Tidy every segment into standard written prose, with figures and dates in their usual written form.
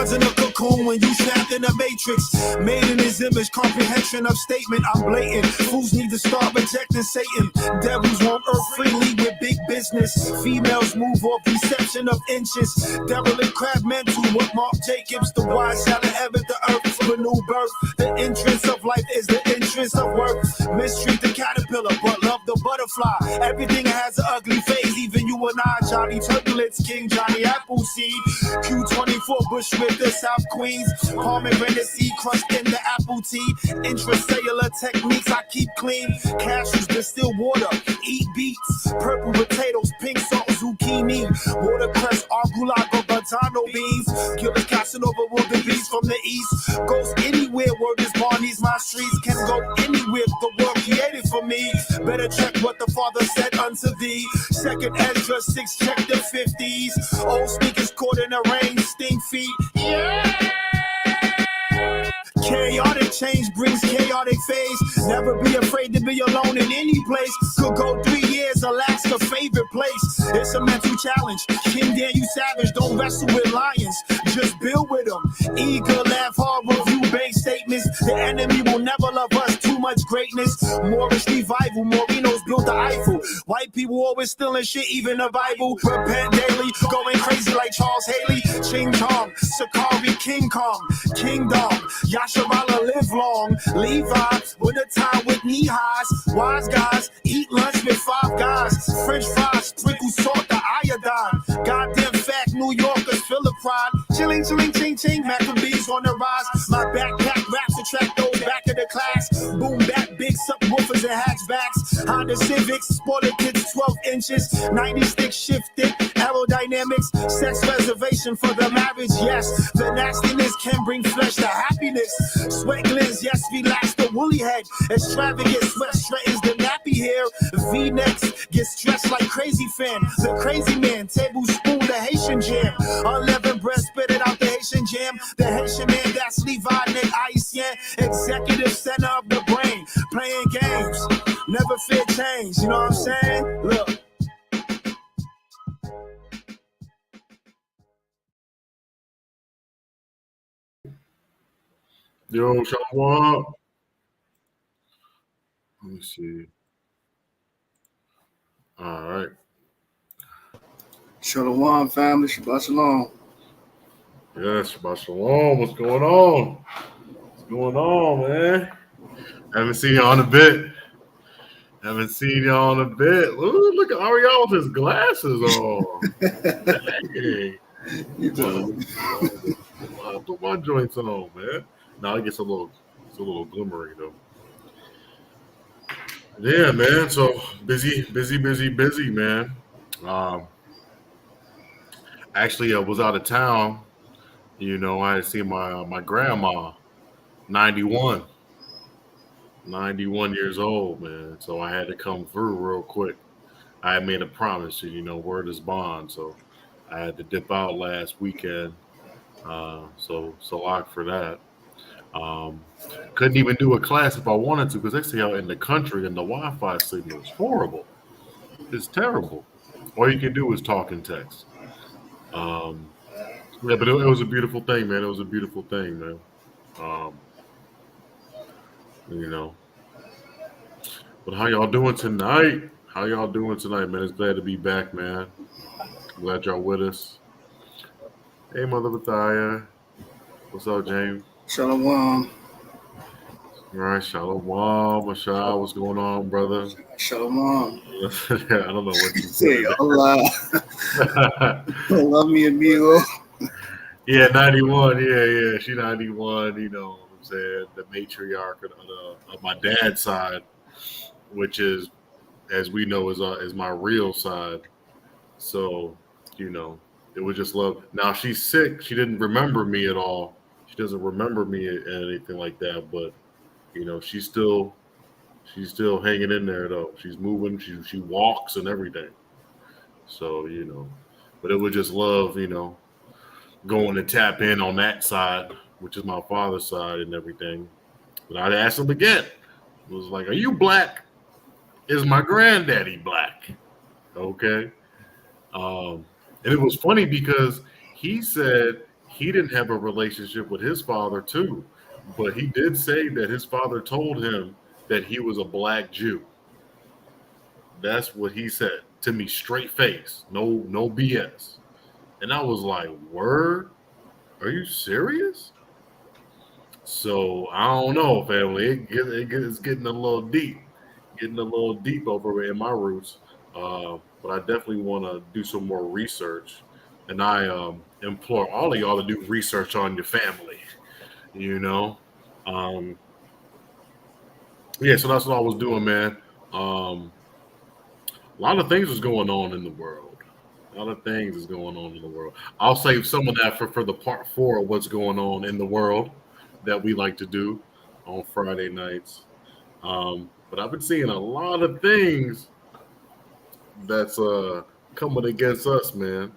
Gods in a cocoon when you snapped in a matrix. Made in his image, comprehension of statement. I'm blatant. Fools need to start rejecting Satan. Devils roam earth freely with big business. Females move off deception of inches. Derelict crab mental. What Mark Jacobs, the wise shall inherit the earth for new birth. The entrance of life is the entrance of work. Mistreat the caterpillar, but love the butterfly. Everything has an ugly phase, even you and I. Johnny Turbulence, King Johnny Appleseed. Q24 Bushwick, the South Queens. Pomegranate seed crushed in the apple tea. Intracellular techniques I keep clean. Cashews distill water, eat beets. Purple potatoes, pink salt, zucchini. Watercress, arugula, batano beans. Killers Casanova wildebeest from the east. Goes anywhere, word is Barney's my streets. Can go anywhere, the world created for me. Better check what the Father said unto thee. Second Ezra 6, check the 50s. Old sneakers caught in the rain, stink feet. Yeah! Chaotic change brings chaotic phase. Never be afraid to be alone in any place. Could go 3 years, Alaska, favorite place. It's a mental challenge. King Daniel Savage, don't wrestle with lions. Just build with them. Eager, laugh hard, review bank statements. The enemy will never love us. Too much greatness. Moorish revival. Morinos built the Eiffel. White people always stealing shit, even the Bible. Repent daily, going crazy like Charles Haley. Ching Chong, Sakari, King Kong, Kingdom. Yasharala live long. Levi with a tie with knee highs. Wise guys eat lunch with 5 guys. French fries, sprinkle salt, the iodine. Goddamn fact, New Yorkers feel the pride. Chilling, chilling, ching, ching. Maccabees on the rise. My backpack raps attract those back of the class. Boom back, big subwoofers and hatchbacks. Honda Civics, spoiler kids 12 inches. 90 stick shifted, aerodynamics. Sex reservation for the marriage, yes. The nastiness can bring flesh to happiness. Sweat glands, yes, relax the woolly head. Extravagant sweat straightens the nappy hair. V-necks get stretched like crazy fan. The crazy man, tablespoon, the Haitian jam. Unleavened bread, spit it out the Haitian jam. The Haitian man, that's Levi, Nick Haitian. Executive center of the brain. Playing games, never fear change. You know what I'm saying? Look. Yo, Shalom. Let me see. All right. Shalom, family. Shabbat shalom. Yes, Shabbat Shalom. What's going on? What's going on, man? Haven't seen y'all in a bit. Ooh, look at Ariel with his glasses on. Dang. I put my joints on, man. Now it gets a little glimmering though. Yeah, man. So busy, man. Actually, I was out of town. You know, I had seen my grandma, 91 years old, man. So I had to come through real quick. I had made a promise, you know, word is bond. So I had to dip out last weekend. So lock for that. Couldn't even do a class if I wanted to because they say out in the country and the Wi-Fi signal is horrible. It's terrible. All you can do is talk and text. Yeah, but it was a beautiful thing, man. You know. But how y'all doing tonight? Man? It's glad to be back, man. Glad y'all with us. Hey, Mother Bethia. What's up, James? Shalom. All right, Shalom. Mashal, what's going on, brother? Shalom. I don't know what you say. Hola. Hola, mi amigo. Yeah, 91. Yeah. She 91. You know what I'm saying? The matriarch of my dad's side, which is, as we know, is my real side. So, you know, it was just love. Now she's sick. She didn't remember me at all. She doesn't remember me and anything like that. But, you know, she's still hanging in there though. She's moving. She walks and everything. So, you know, but it was just love, you know, going to tap in on that side, which is my father's side and everything. But I'd ask him again. It was like, are you black? Is my granddaddy black? Okay. And it was funny because he said he didn't have a relationship with his father too, but he did say that his father told him that he was a black Jew. That's what he said to me, straight face, no BS. And I was like, "Word? Are you serious?" So I don't know, family. It's getting a little deep, over in my roots. But I definitely want to do some more research, and I implore all of y'all to do research on your family. You know, um, yeah. So that's what I was doing, man. Um, a lot of things is going on in the world. A lot of things is going on in the world. I'll save some of that for the part four of what's going on in the world that we like to do on Friday nights. But I've been seeing a lot of things that's coming against us, man.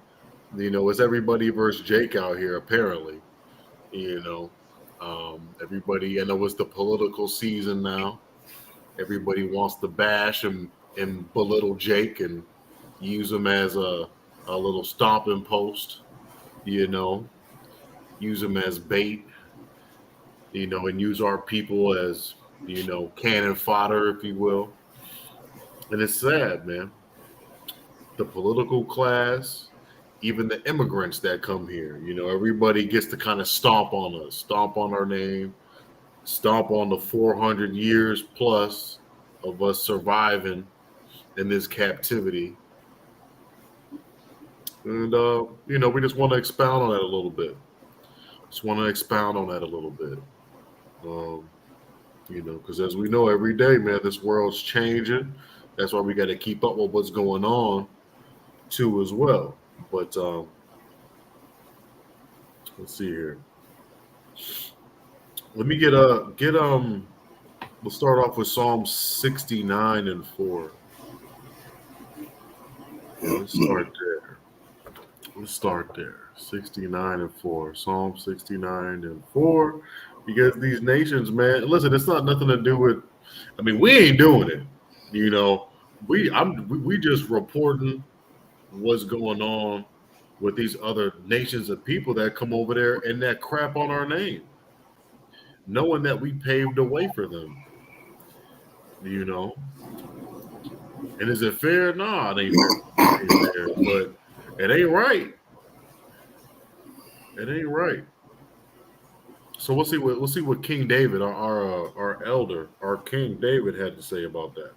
You know, it's everybody versus Jake out here, apparently. You know, everybody, I know it's the political season now. Everybody wants to bash and belittle Jake and use him as a little stomping post, you know, use him as bait, and use our people as, cannon fodder, if you will. And it's sad, man. The political class, even the immigrants that come here, everybody gets to kind of stomp on us, stomp on our name, stomp on the 400 years plus of us surviving in this captivity. And, we just want to expound on that a little bit. Um, because as we know every day, man, this world's changing. That's why we got to keep up with what's going on too as well. But let's see here. Let me we'll start off with Psalm 69 and 4. Let's start there. 69 and 4. Psalm 69 and 4. Because these nations, man, listen, it's not nothing to do with, we ain't doing it. We just reporting what's going on with these other nations of people that come over there and that crap on our name. Knowing that we paved the way for them. And is it fair? Nah, it ain't fair. But it ain't right. It ain't right. So we'll see what King David, our elder, our King David had to say about that.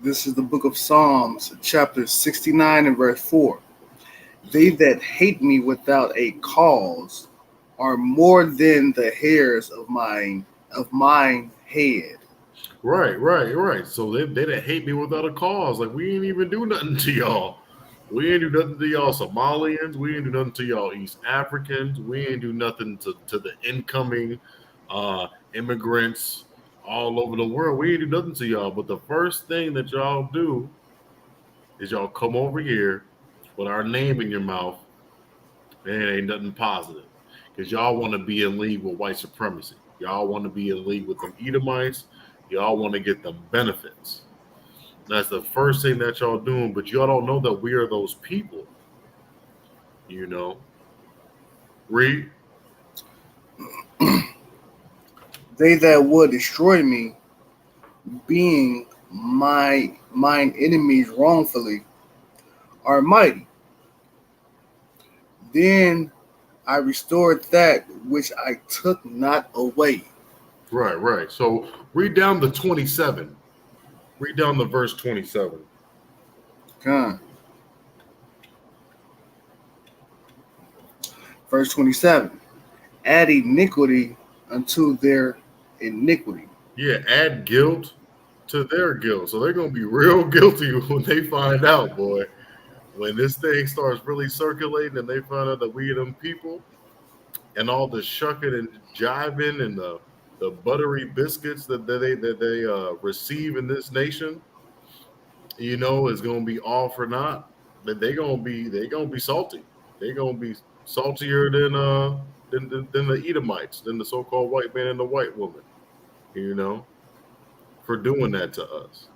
This is the book of Psalms, chapter 69 and verse 4. They that hate me without a cause are more than the hairs of mine head. Right. So they that hate me without a cause. Like, we ain't even do nothing to y'all. We ain't do nothing to y'all Somalians. We ain't do nothing to y'all East Africans. We ain't do nothing to the incoming immigrants all over the world. We ain't do nothing to y'all. But the first thing that y'all do is y'all come over here with our name in your mouth, and it ain't nothing positive. Because y'all want to be in league with white supremacy. Y'all want to be in league with them Edomites. Y'all want to get them benefits. That's the first thing that y'all doing, but y'all don't know that we are those people. Read. They that would destroy me, being mine enemies wrongfully, are mighty. Then I restored that which I took not away. Right. So read down to 27. Read down to verse 27. Come. Verse 27. Add iniquity unto their iniquity. Yeah, add guilt to their guilt. So they're going to be real guilty when they find out, boy. When this thing starts really circulating and they find out that we are them people, and all the shucking and jiving and the buttery biscuits that they receive in this nation, is going to be all for naught. But they're gonna be salty. They're gonna be saltier than the Edomites, than the so-called white man and the white woman, for doing that to us.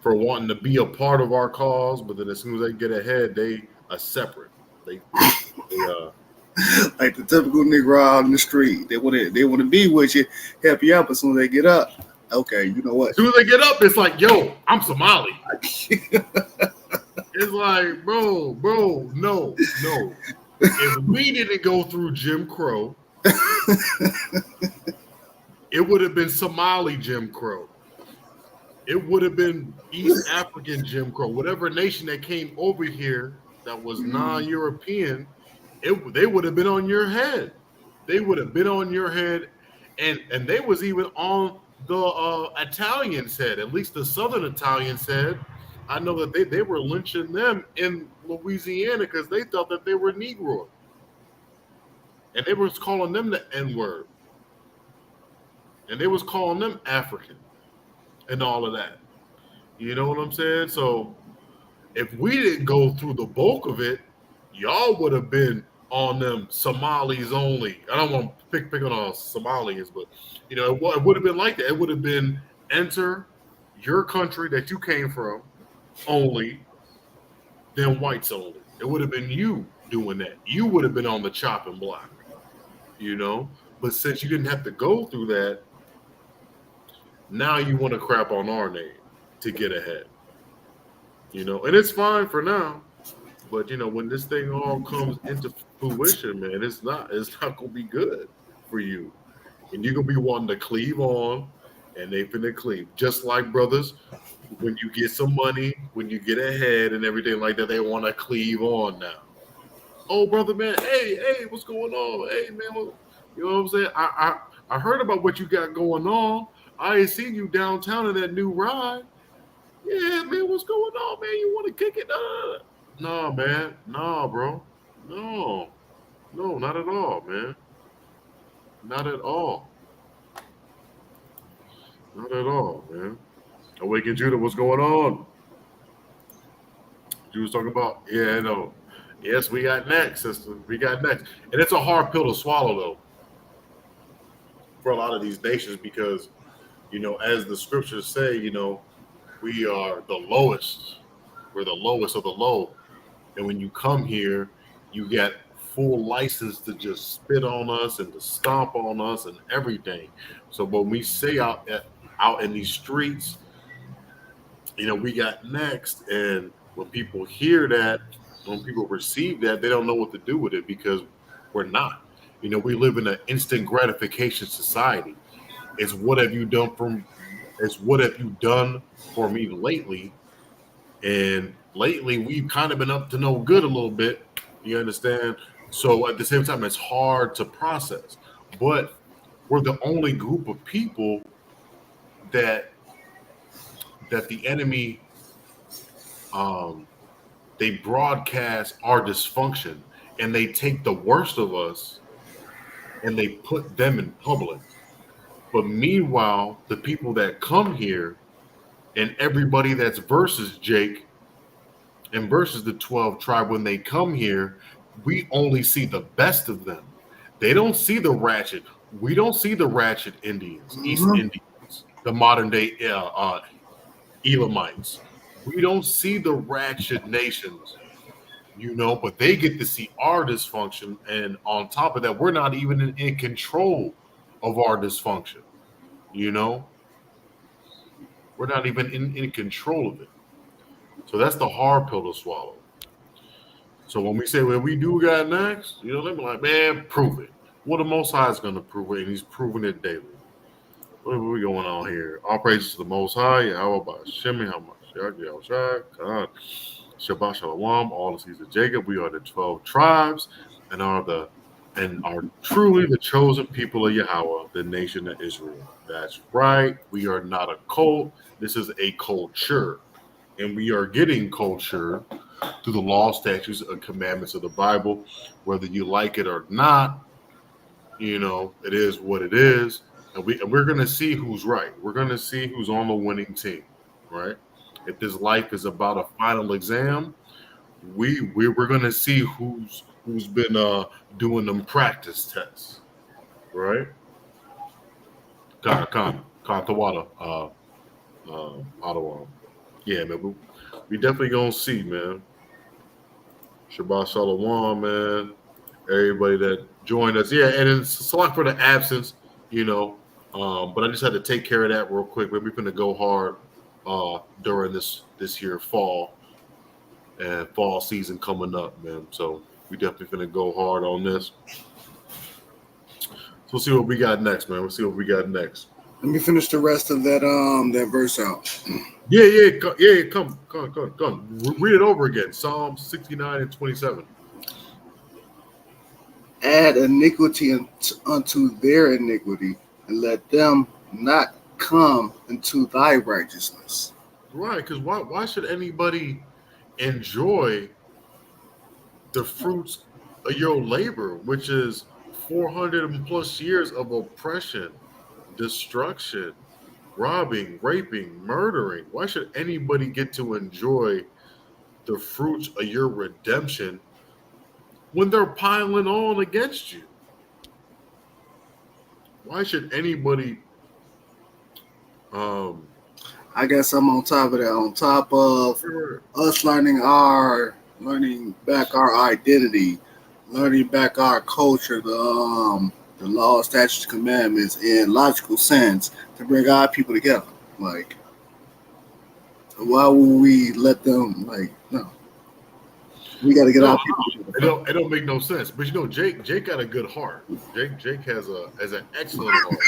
for wanting to be a part of our cause, but then as soon as they get ahead, they are separate. They Like the typical Negro out in the street. They want to be with you, help you out, but as soon as they get up, okay, you know what? as soon as they get up, it's like, yo, I'm Somali. It's like, bro, no. If we didn't go through Jim Crow, it would have been Somali Jim Crow. It would have been East African Jim Crow. Whatever nation that came over here that was non-European, they would have been on your head. They would have been on your head, and they was even on the Italians' head, at least the Southern Italians' head. I know that they were lynching them in Louisiana because they thought that they were Negro. And they was calling them the N-word. And they was calling them African and all of that. You know what I'm saying? So if we didn't go through the bulk of it, y'all would have been on them Somalis only. I don't want to pick on all Somalis, but you know, it would have been like that. It would have been enter your country that you came from only, then whites only. It would have been you doing that. You would have been on the chopping block, you know. But since you didn't have to go through that, now you want to crap on our name to get ahead, you know. And it's fine for now, but you know, when this thing all comes into fruition, man, it's not gonna be good for you, and you're gonna be wanting to cleave on, and they finna cleave. Just like brothers, when you get some money, when you get ahead and everything like that, they want to cleave on now. Oh, brother, man, hey, what's going on? Hey, man, you know what I'm saying? I heard about what you got going on. I ain't seen you downtown in that new ride. Yeah, man, what's going on, man? You want to kick it? No, man. No, bro. No, not at all, man. Not at all. Not at all, man. Awaken Judah, what's going on? You was talking about, yeah, no. Yes, we got next, sister. We got next. And it's a hard pill to swallow, though, for a lot of these nations because, you know, as the scriptures say, you know, we are the lowest. We're the lowest of the low. And when you come here, you get full license to just spit on us and to stomp on us and everything. So when we say out in these streets, you know, we got next. And when people hear that, when people receive that, they don't know what to do with it because we're not. You know, we live in an instant gratification society. It's what have you done for me lately? And lately we've kind of been up to no good a little bit. You understand? So at the same time, it's hard to process. But we're the only group of people that the enemy they broadcast our dysfunction and they take the worst of us and they put them in public. But meanwhile, the people that come here and everybody that's versus Jake and versus the 12 tribe, when they come here, we only see the best of them. They don't see the ratchet. We don't see the ratchet Indians, East Indians, the modern day Elamites. We don't see the ratchet nations, you know, but they get to see our dysfunction. And on top of that, we're not even in control of our dysfunction, you know. We're not even in control of it. So that's the hard pill to swallow. So when we say, well, we do got next, you know, they're like, man, prove it. Well, the Most High is going to prove it, and he's proving it daily. What are we going on here? All praises to the Most High. Yahweh Ba'Shem, Shabbat Shalom, all the seeds of Jacob. We are the 12 tribes and are truly the chosen people of Yahweh, the nation of Israel. That's right. We are not a cult. This is a culture. And we are getting culture through the law, statutes, and commandments of the Bible. Whether you like it or not, you know, it is what it is. And we're going to see who's right. We're going to see who's on the winning team, right? If this life is about a final exam, we're going to see who's been doing them practice tests, right? Ottawa. Yeah, man. We definitely gonna see, man. Shabbat Shalom, man. Everybody that joined us. Yeah, and it's sorry for the absence, you know. But I just had to take care of that real quick. We're gonna go hard during this year fall and fall season coming up, man. So we definitely gonna go hard on this. So we'll see what we got next, man. We'll see what we got next. Let me finish the rest of that verse out. Yeah. Come. Read it over again. Psalm 69 and 27. Add iniquity unto their iniquity, and let them not come into thy righteousness. Right, because why should anybody enjoy the fruits of your labor, which is 400 and plus years of oppression, destruction, robbing, raping, murdering? Why should anybody get to enjoy the fruits of your redemption when they're piling on against you? Why should anybody I guess I'm on top of that. On top of us learning back our identity, learning back our culture, the law, statutes, commandments in logical sense to bring our people together. Like, why would we let them? Like, no, we got to get our people together. It don't make no sense. But you know, Jake got a good heart. Jake has an excellent heart.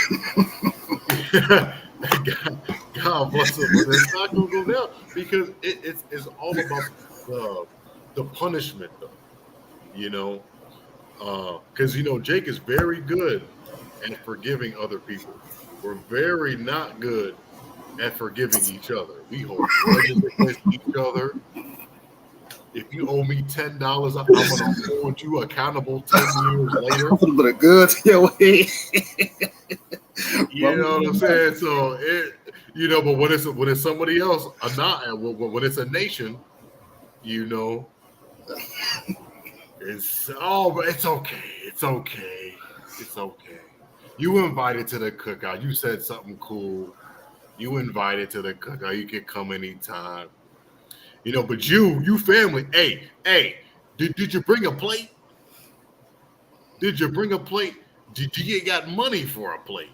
God bless him, but it's not gonna go down because it's all about the punishment, though. You know, because Jake is very good at forgiving other people. We're very not good at forgiving each other. We hold grudges against each other. If you owe me $10, I'm gonna hold you accountable 10 years later. I'm gonna put a good to your head. You know what I'm saying? So but when it's somebody else, when it's a nation, it's okay. It's okay. You invited to the cookout. You said something cool. You invited to the cookout. You can come anytime. But you family. Hey, did you bring a plate? Did you bring a plate? Did you got money for a plate?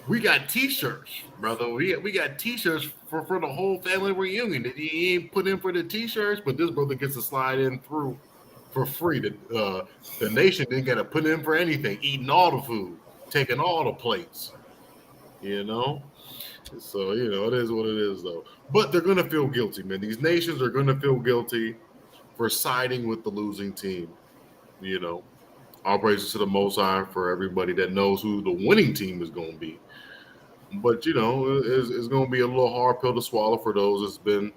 We got T-shirts, brother. We got T-shirts for the whole family reunion. He ain't put in for the T-shirts, but this brother gets to slide in through for free. The nation didn't got to put in for anything, eating all the food, taking all the plates. So it is what it is, though. But they're gonna feel guilty, man. These nations are gonna feel guilty for siding with the losing team. All praises to the Most High for everybody that knows who the winning team is going to be. But, it's going to be a little hard pill to swallow for those that's been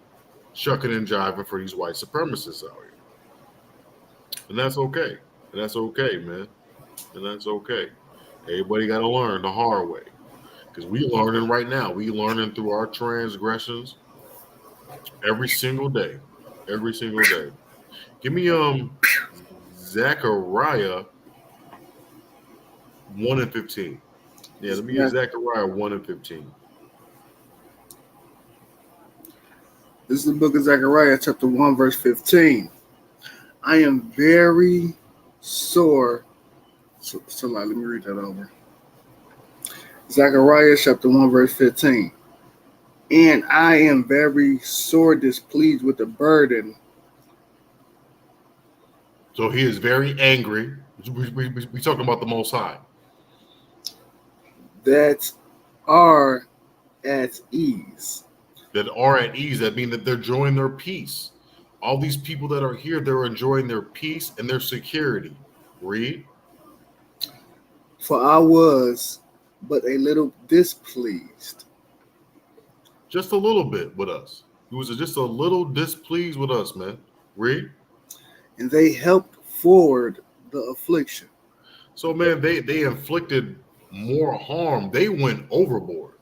shucking and jiving for these white supremacists out here. And that's okay. And that's okay, man. And that's okay. Everybody got to learn the hard way. Because we learning right now. We learning through our transgressions every single day. Every single day. Give me Zechariah 1 and 15. Yeah, let me use Zechariah 1 and 15. This is the book of Zechariah, chapter 1, verse 15. I am very sore. So let me read that over. Zechariah chapter 1, verse 15. And I am very sore displeased with the burden. So he is very angry. We talking about the Most High. That are at ease. That are at ease. That means that they're enjoying their peace. All these people that are here, they're enjoying their peace and their security. Read. For I was but a little displeased. Just a little bit with us. He was just a little displeased with us, man. Read. And they helped forward the affliction. So, man, they inflicted more harm. They went overboard.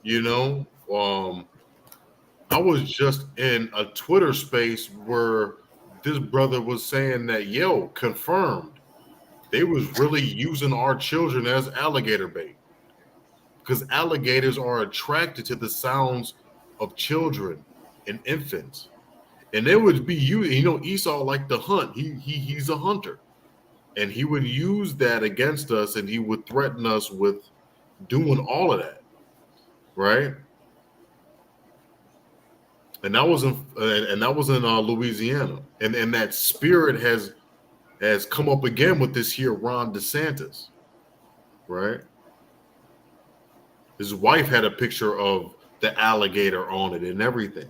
I was just in a Twitter space where this brother was saying that, confirmed. They was really using our children as alligator bait. because alligators are attracted to the sounds of children and infants. And it would be Esau liked to hunt. He's a hunter. And he would use that against us, and he would threaten us with doing all of that. Right? And that was in Louisiana. And that spirit has come up again with this here Ron DeSantis. Right? His wife had a picture of the alligator on it and everything.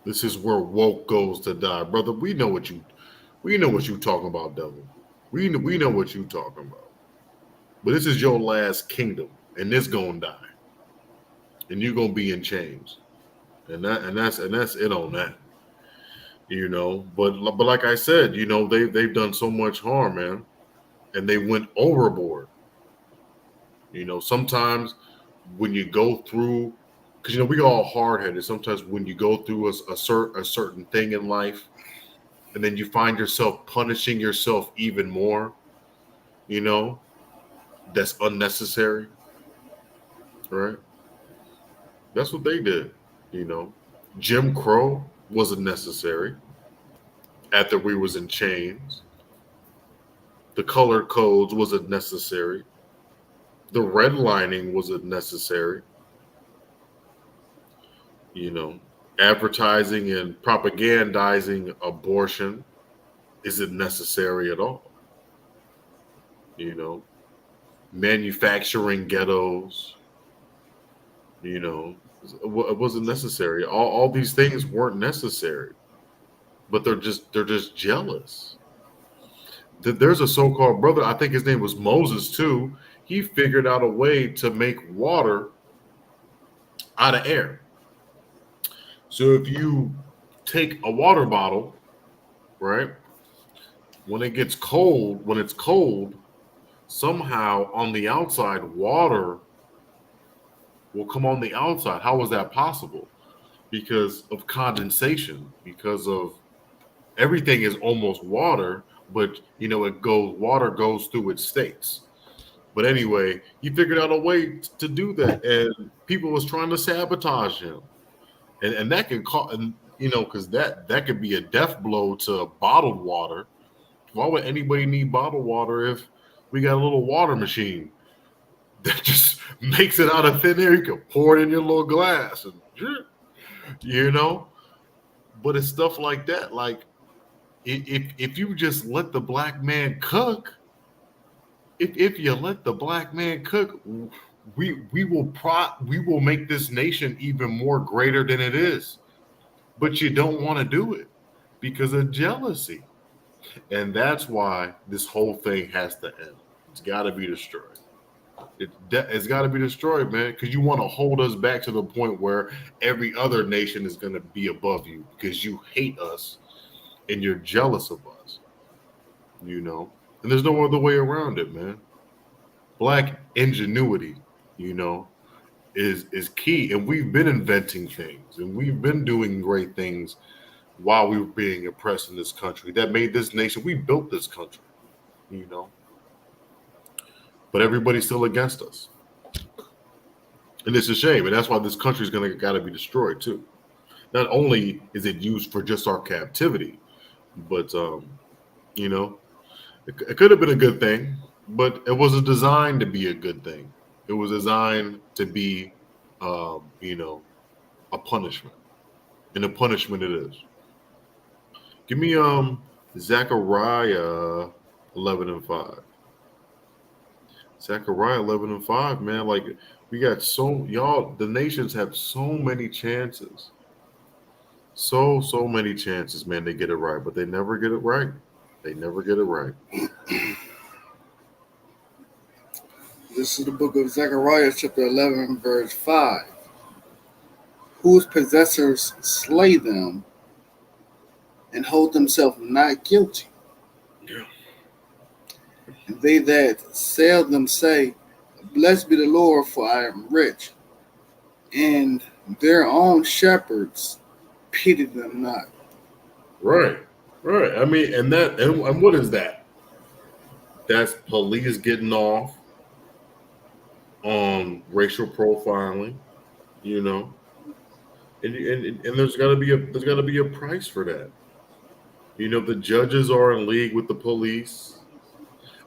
This is where woke goes to die, brother. We know what you talking about, devil. We know what you talking about. But this is your last kingdom, and this gonna die, and you're gonna be in chains, and that's it on that. But like I said, they've done so much harm, man, and they went overboard. Sometimes when you go through, because we all hard-headed. Sometimes when you go through a certain thing in life, and then you find yourself punishing yourself even more, that's unnecessary, right? That's what they did. Jim Crow wasn't necessary after we was in chains. The color codes wasn't necessary. The redlining wasn't necessary. Advertising and propagandizing abortion isn't necessary at all. Manufacturing ghettos, it wasn't necessary. All these things weren't necessary, but they're just jealous. There's a so-called brother, I think his name was Moses too. He figured out a way to make water out of air. So if you take a water bottle, right, when it's cold, somehow on the outside, water will come on the outside. How is that possible? Because of condensation, because of everything is almost water, but water goes through its states. But anyway, he figured out a way to do that, and people was trying to sabotage him. And that can cause, because that could be a death blow to bottled water. Why would anybody need bottled water if we got a little water machine that just makes it out of thin air? You can pour it in your little glass, and But it's stuff like that. Like if you just let the black man cook, if you let the black man cook, we will make this nation even more greater than it is. But you don't want to do it because of jealousy. And that's why this whole thing has to end. It's got to be destroyed. It's got to be destroyed, man, because you want to hold us back to the point where every other nation is going to be above you because you hate us and you're jealous of us, And there's no other way around it, man. Black ingenuity, is key. And we've been inventing things and we've been doing great things while we were being oppressed in this country that made this nation. We built this country, but everybody's still against us. And it's a shame. And that's why this country is got to be destroyed too. Not only is it used for just our captivity, but, it could have been a good thing, but it wasn't designed to be a good thing. It was designed to be, a punishment. And a punishment it is. Give me Zechariah 11:5. Zechariah 11:5, man. Like we got the nations have so many chances. So many chances, man, they get it right, but they never get it right. They never get it right. This is the book of Zechariah, chapter 11, verse 5. Whose possessors slay them and hold themselves not guilty. Yeah. And they that sell them say, Blessed be the Lord, for I am rich. And their own shepherds pity them not. Right. I mean, and what is that? That's police getting off on racial profiling, you know, and there's got to be a price for that. You know, the judges are in league with the police.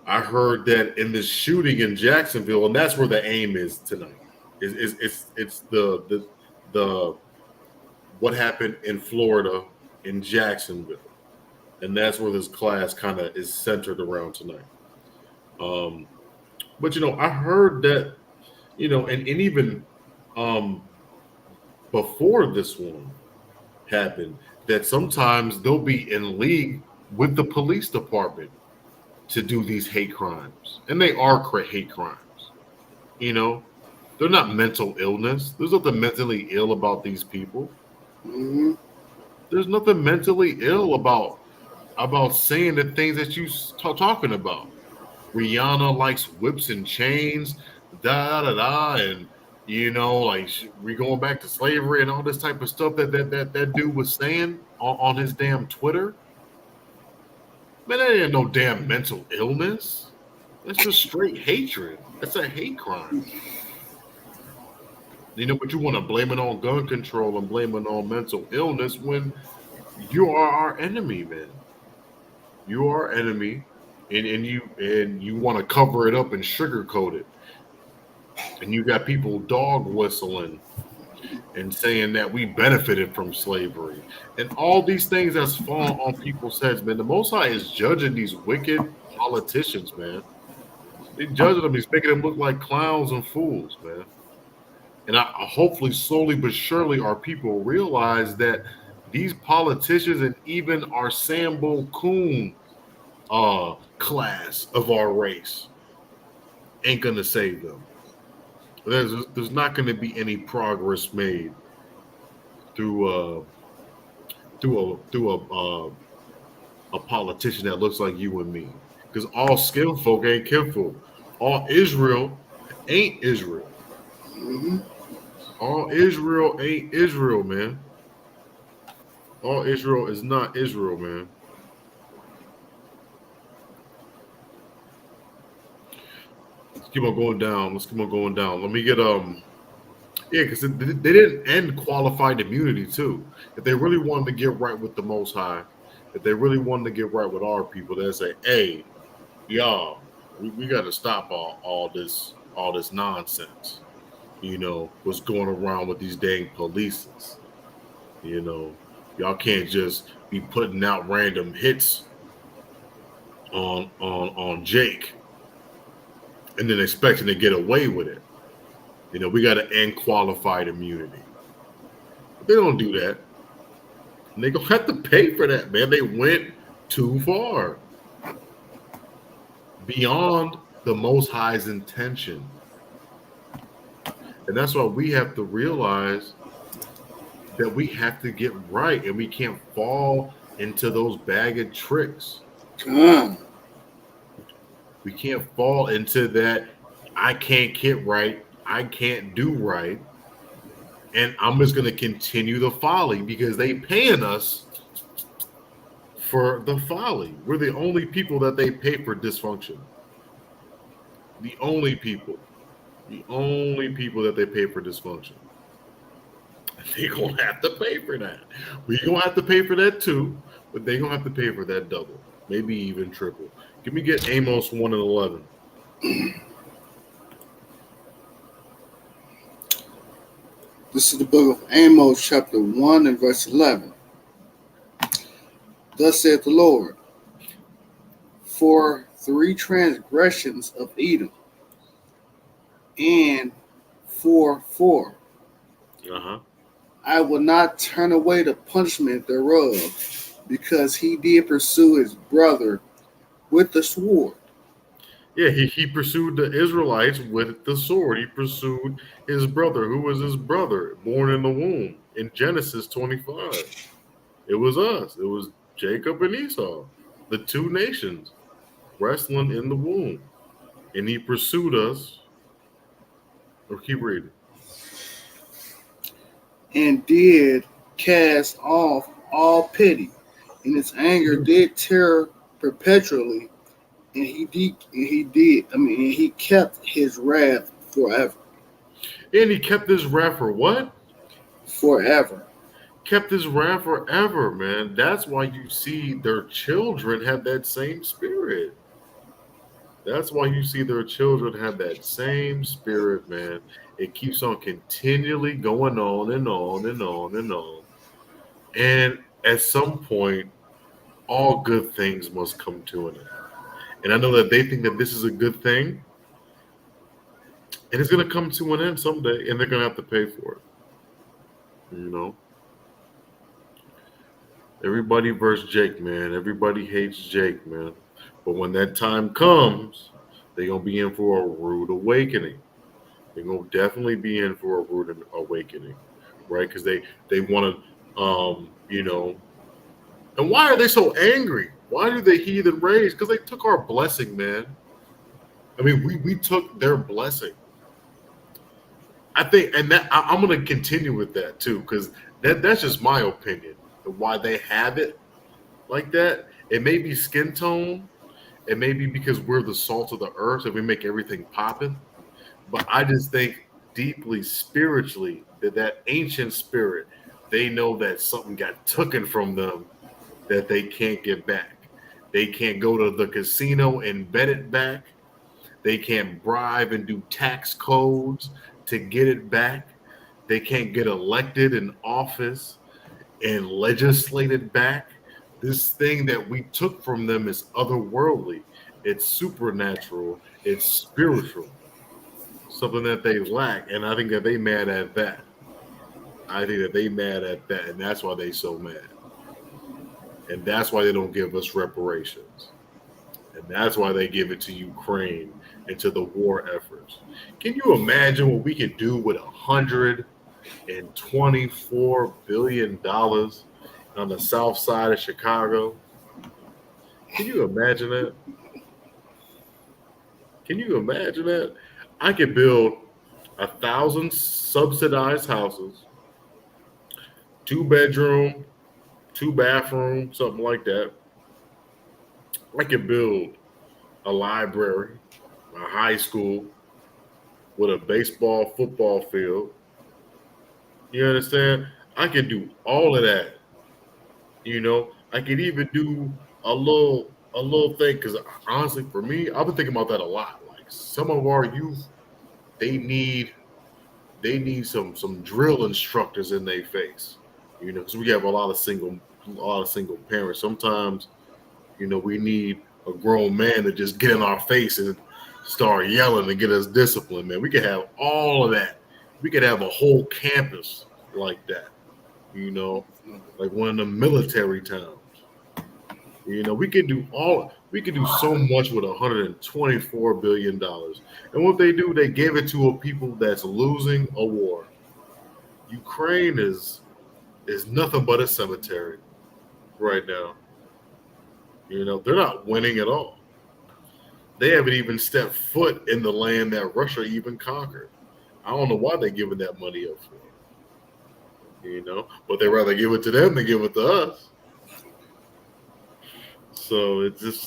I heard that in the shooting in Jacksonville, and that's where the aim is tonight. It's the what happened in Florida in Jacksonville, and that's where this class kind of is centered around tonight. Um, but I heard that and even um, before this one happened, that sometimes they'll be in league with the police department to do these hate crimes, and they are hate crimes. You know, they're not mental illness. There's nothing mentally ill about these people. Mhm. There's nothing mentally ill about saying the things that you talking about. Rihanna likes whips and chains, da da da, and like we going back to slavery and all this type of stuff that dude was saying on his damn Twitter. Man, that ain't no damn mental illness. That's just straight hatred. That's a hate crime. But you want to blame it on gun control and blame it on mental illness when you are our enemy, man. You are our enemy, and you want to cover it up and sugarcoat it. And you got people dog whistling and saying that we benefited from slavery. And all these things that's falling on people's heads, man. The Most High is judging these wicked politicians, man. He's judging them. He's making them look like clowns and fools, man. And I hopefully, slowly but surely, our people realize that these politicians and even our Sambo Coon class of our race ain't going to save them. There's not going to be any progress made through a politician that looks like you and me. Because all skilled folk ain't kinfolk. All Israel ain't Israel. Mhm. All Israel ain't Israel, man. All Israel is not Israel, man. Let's keep on going down. Let me get yeah, because they didn't end qualified immunity too. If they really wanted to get right with the Most High, if they really wanted to get right with our people, they'd say, "Hey, y'all, we got to stop all this nonsense. What's going around with these dang polices. Y'all can't just be putting out random hits on Jake and then expecting to get away with it. We got to end qualified immunity. If they don't do that, they're going to have to pay for that, man. They went too far. Beyond the Most High's intention. And that's why we have to realize that we have to get right, and we can't fall into those bagged tricks. We can't fall into that, I can't get right, I can't do right, and I'm just going to continue the folly because they paying us for the folly. We're the only people that they pay for dysfunction. The only people that they pay for dysfunction. They're going to have to pay for that. We're going to have to pay for that too, but they're going to have to pay for that double, maybe even triple. Give me Amos 1 and 11. This is the book of Amos, chapter 1 and verse 11. Thus saith the Lord, for 3 transgressions of Edom, and for 4, I will not turn away the punishment thereof, because he did pursue his brother with the sword. Yeah, he pursued the Israelites with the sword. He pursued his brother. Who was his brother? Born in the womb in Genesis 25. It was us. It was Jacob and Esau, the 2 nations wrestling in the womb. And he pursued us. Or keep reading. And did cast off all pity, and its anger did tear perpetually, and he kept his wrath forever. And he kept his wrath for what? Forever. Kept his wrath forever, man. That's why you see their children have that same spirit. That's why you see their children have that same spirit, man. It keeps on continually going on and on and on and on. And at some point, all good things must come to an end. And I know that they think that this is a good thing, and it's going to come to an end someday, and they're going to have to pay for it. You know, everybody versus Jake, man. Everybody hates Jake, man. But when that time comes, they're going to be in for a rude awakening. They're going to definitely be in for a rude awakening, right? Because they want to, you know. And why are they so angry? Why do the heathen rage? Because they took our blessing, man. I mean, we took their blessing. I think, and that I'm going to continue with that too, because that's just my opinion of why they have it like that. It may be skin tone. It may be because we're the salt of the earth and we make everything popping. But I just think deeply spiritually that ancient spirit, they know that something got taken from them that they can't get back. They can't go to the casino and bet it back. They can't bribe and do tax codes to get it back. They can't get elected in office and legislate it back. This thing that we took from them is otherworldly. It's supernatural. It's spiritual. Something that they lack. And I think that they mad at that. I think that they mad at that. And that's why they so mad. And that's why they don't give us reparations. And that's why they give it to Ukraine and to the war efforts. Can you imagine what we could do with $124 billion on the south side of Chicago? Can you imagine that? Can you imagine that? I could build 1,000 subsidized houses, 2-bedroom, 2-bathroom, something like that. I could build a library, a high school with a baseball, football field. You understand? I could do all of that. You know, I could even do a little thing because honestly, for me, I've been thinking about that a lot. Like some of our youth, they need some drill instructors in their face. You know, because we have a lot of single parents. Sometimes, you know, we need a grown man to just get in our face and start yelling and get us disciplined, man. We could have all of that. We could have a whole campus like that, you know, like one of the military towns. You know, we could do so much with $124 billion. And what they do, they gave it to a people that's losing a war. Ukraine is nothing but a cemetery right now. You know, they're not winning at all. They haven't even stepped foot in the land that Russia even conquered. I don't know why they're giving that money up for. You know, but they rather give it to them than give it to us. So it's just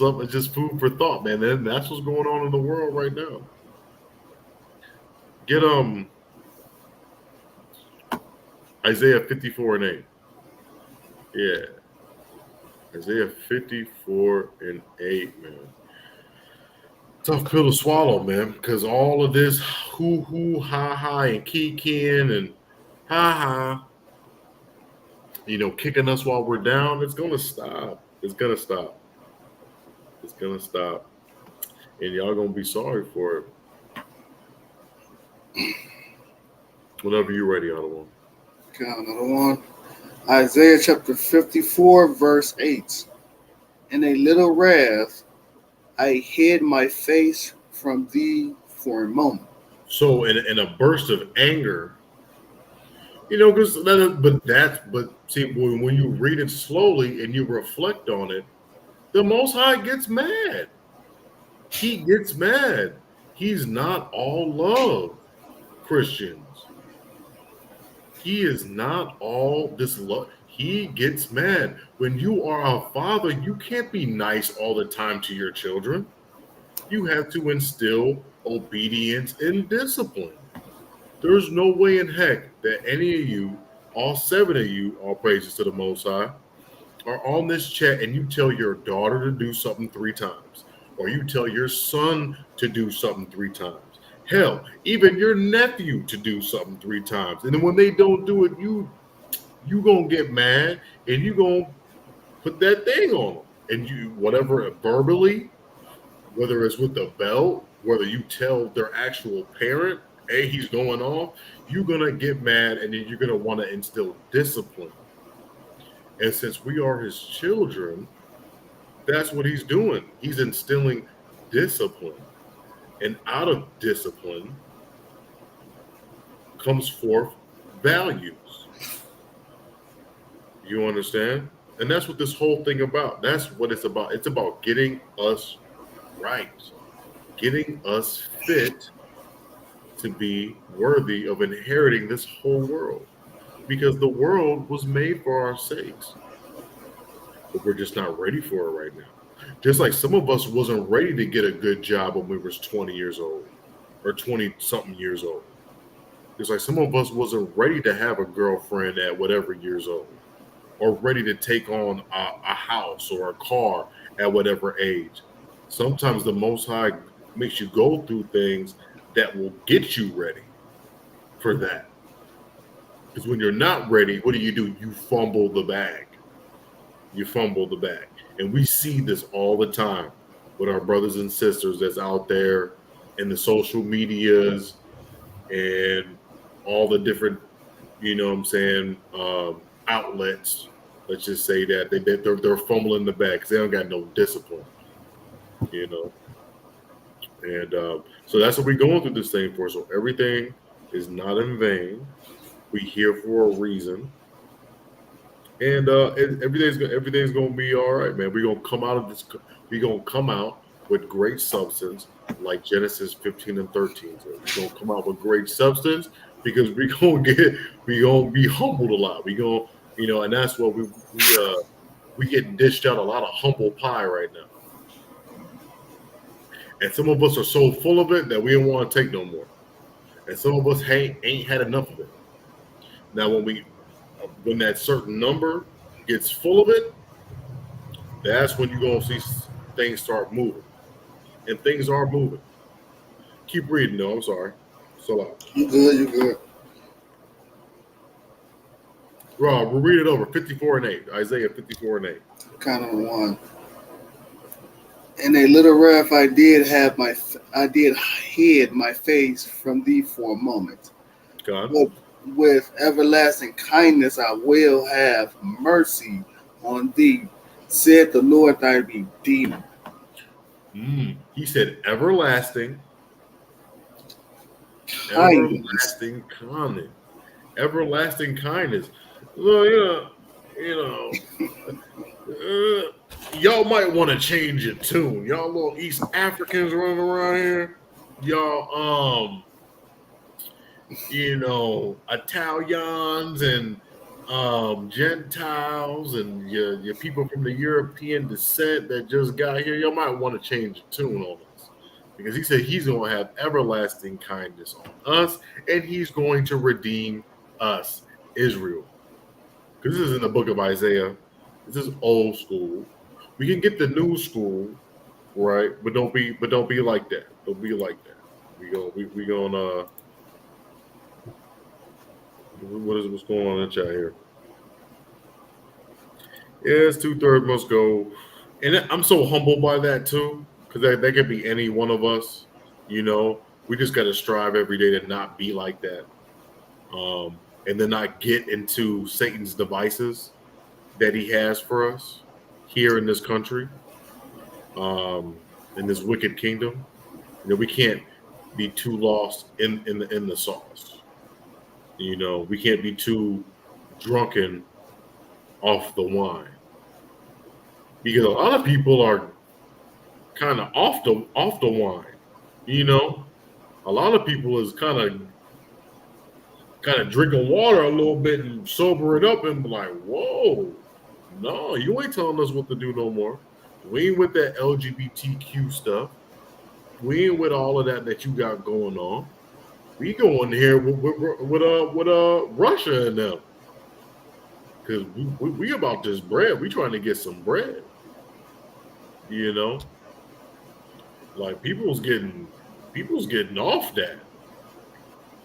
food for thought, man. And that's what's going on in the world right now. Get Isaiah 54:8. Yeah. Isaiah 54:8, man. Tough pill to swallow, man, because all of this hoo, ha, and kikiing and ha, you know, kicking us while we're down, it's going to stop. It's going to stop. It's going to stop. And y'all going to be sorry for it. Whenever you're ready, Ottawa. Okay, another one. Isaiah chapter 54, verse 8. In a little wrath, I hid my face from thee for a moment. So in a burst of anger, you know, because but see, when you read it slowly and you reflect on it, the Most High gets mad. He gets mad. He's not all love, Christians. He is not all this love. He gets mad. When you are a father, you can't be nice all the time to your children. You have to instill obedience and discipline. There's no way in heck that any of you, all 7 of you, all praises to the Most High, are on this chat and you tell your daughter to do something 3 times, or you tell your son to do something 3 times. Hell, even your nephew to do something 3 times. And then when they don't do it, you gonna get mad and you gonna put that thing on them. And you, whatever, verbally, whether it's with the belt, whether you tell their actual parent, hey, he's going off, you're gonna get mad and then you're gonna want to instill discipline. And since we are his children, that's what he's doing. He's instilling discipline. And out of discipline comes forth values. You understand? And that's what this whole thing about. That's what it's about. It's about getting us right, getting us fit to be worthy of inheriting this whole world. Because the world was made for our sakes. But we're just not ready for it right now. Just like some of us wasn't ready to get a good job when we was 20 years old or 20-something years old. It's like some of us wasn't ready to have a girlfriend at whatever years old, or ready to take on a house or a car at whatever age. Sometimes the Most High makes you go through things that will get you ready for that. Because when you're not ready, what do? You fumble the bag. You fumble the bag. And we see this all the time with our brothers and sisters that's out there in the social medias and all the different, outlets. Let's just say that they're fumbling the bag because they don't got no discipline, And so that's what we're going through this thing for. So everything is not in vain. We're here for a reason. And everything's gonna be all right, man. We're gonna come out of this. We're gonna come out with great substance, like Genesis 15 and 13. So we're gonna come out with great substance because we're gonna be humbled a lot. We gonna, and that's what we getting dished out a lot of humble pie right now. And some of us are so full of it that we don't want to take no more. And some of us ain't had enough of it. Now, when that certain number gets full of it, that's when you're going to see things start moving. And things are moving. Keep reading, though. I'm sorry. So loud. You good. Rob, we'll read it over. 54 and 8. Isaiah 54 and 8. Kind of one. And a little wrath I did hid my face from thee for a moment. God. But with everlasting kindness I will have mercy on thee, said the Lord thy Redeemer. He said everlasting kindness. Everlasting kindness. Well, y'all might want to change your tune. Y'all little East Africans running around here. Y'all, Italians and Gentiles and your people from the European descent that just got here. Y'all might want to change your tune on this. Because he said he's going to have everlasting kindness on us and he's going to redeem us, Israel. Because this is in the book of Isaiah. This is old school. We can get the new school, right? But don't be like that. Don't be like that. We gonna what's going on in chat here? Yes, 2/3 must go. And I'm so humbled by that too, because that could be any one of us. We just gotta strive every day to not be like that. And then not get into Satan's devices that he has for us here in this country, in this wicked kingdom. We can't be too lost in the sauce. We can't be too drunken off the wine, because a lot of people are kind of off the wine. A lot of people is kind of drinking water a little bit and sober it up and be like, whoa, no, you ain't telling us what to do no more. We ain't with that LGBTQ stuff. We ain't with all of that you got going on. We go in here with Russia and them because we about this bread. We trying to get some bread. You know, like people's getting off that.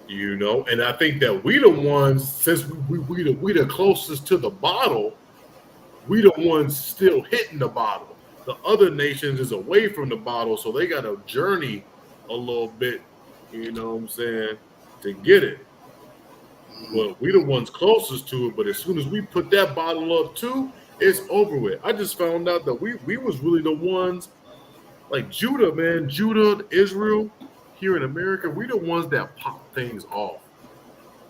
You know, and I think that we the ones, since we the closest to the bottle, we the ones still hitting the bottle. The other nations is away from the bottle, so they got to journey a little bit, you know what I'm saying, to get it. But we the ones closest to it, but as soon as we put that bottle up too, it's over with. I just found out that we was really the ones, like Judah, man, Judah, Israel, here in America, we the ones that pop things off.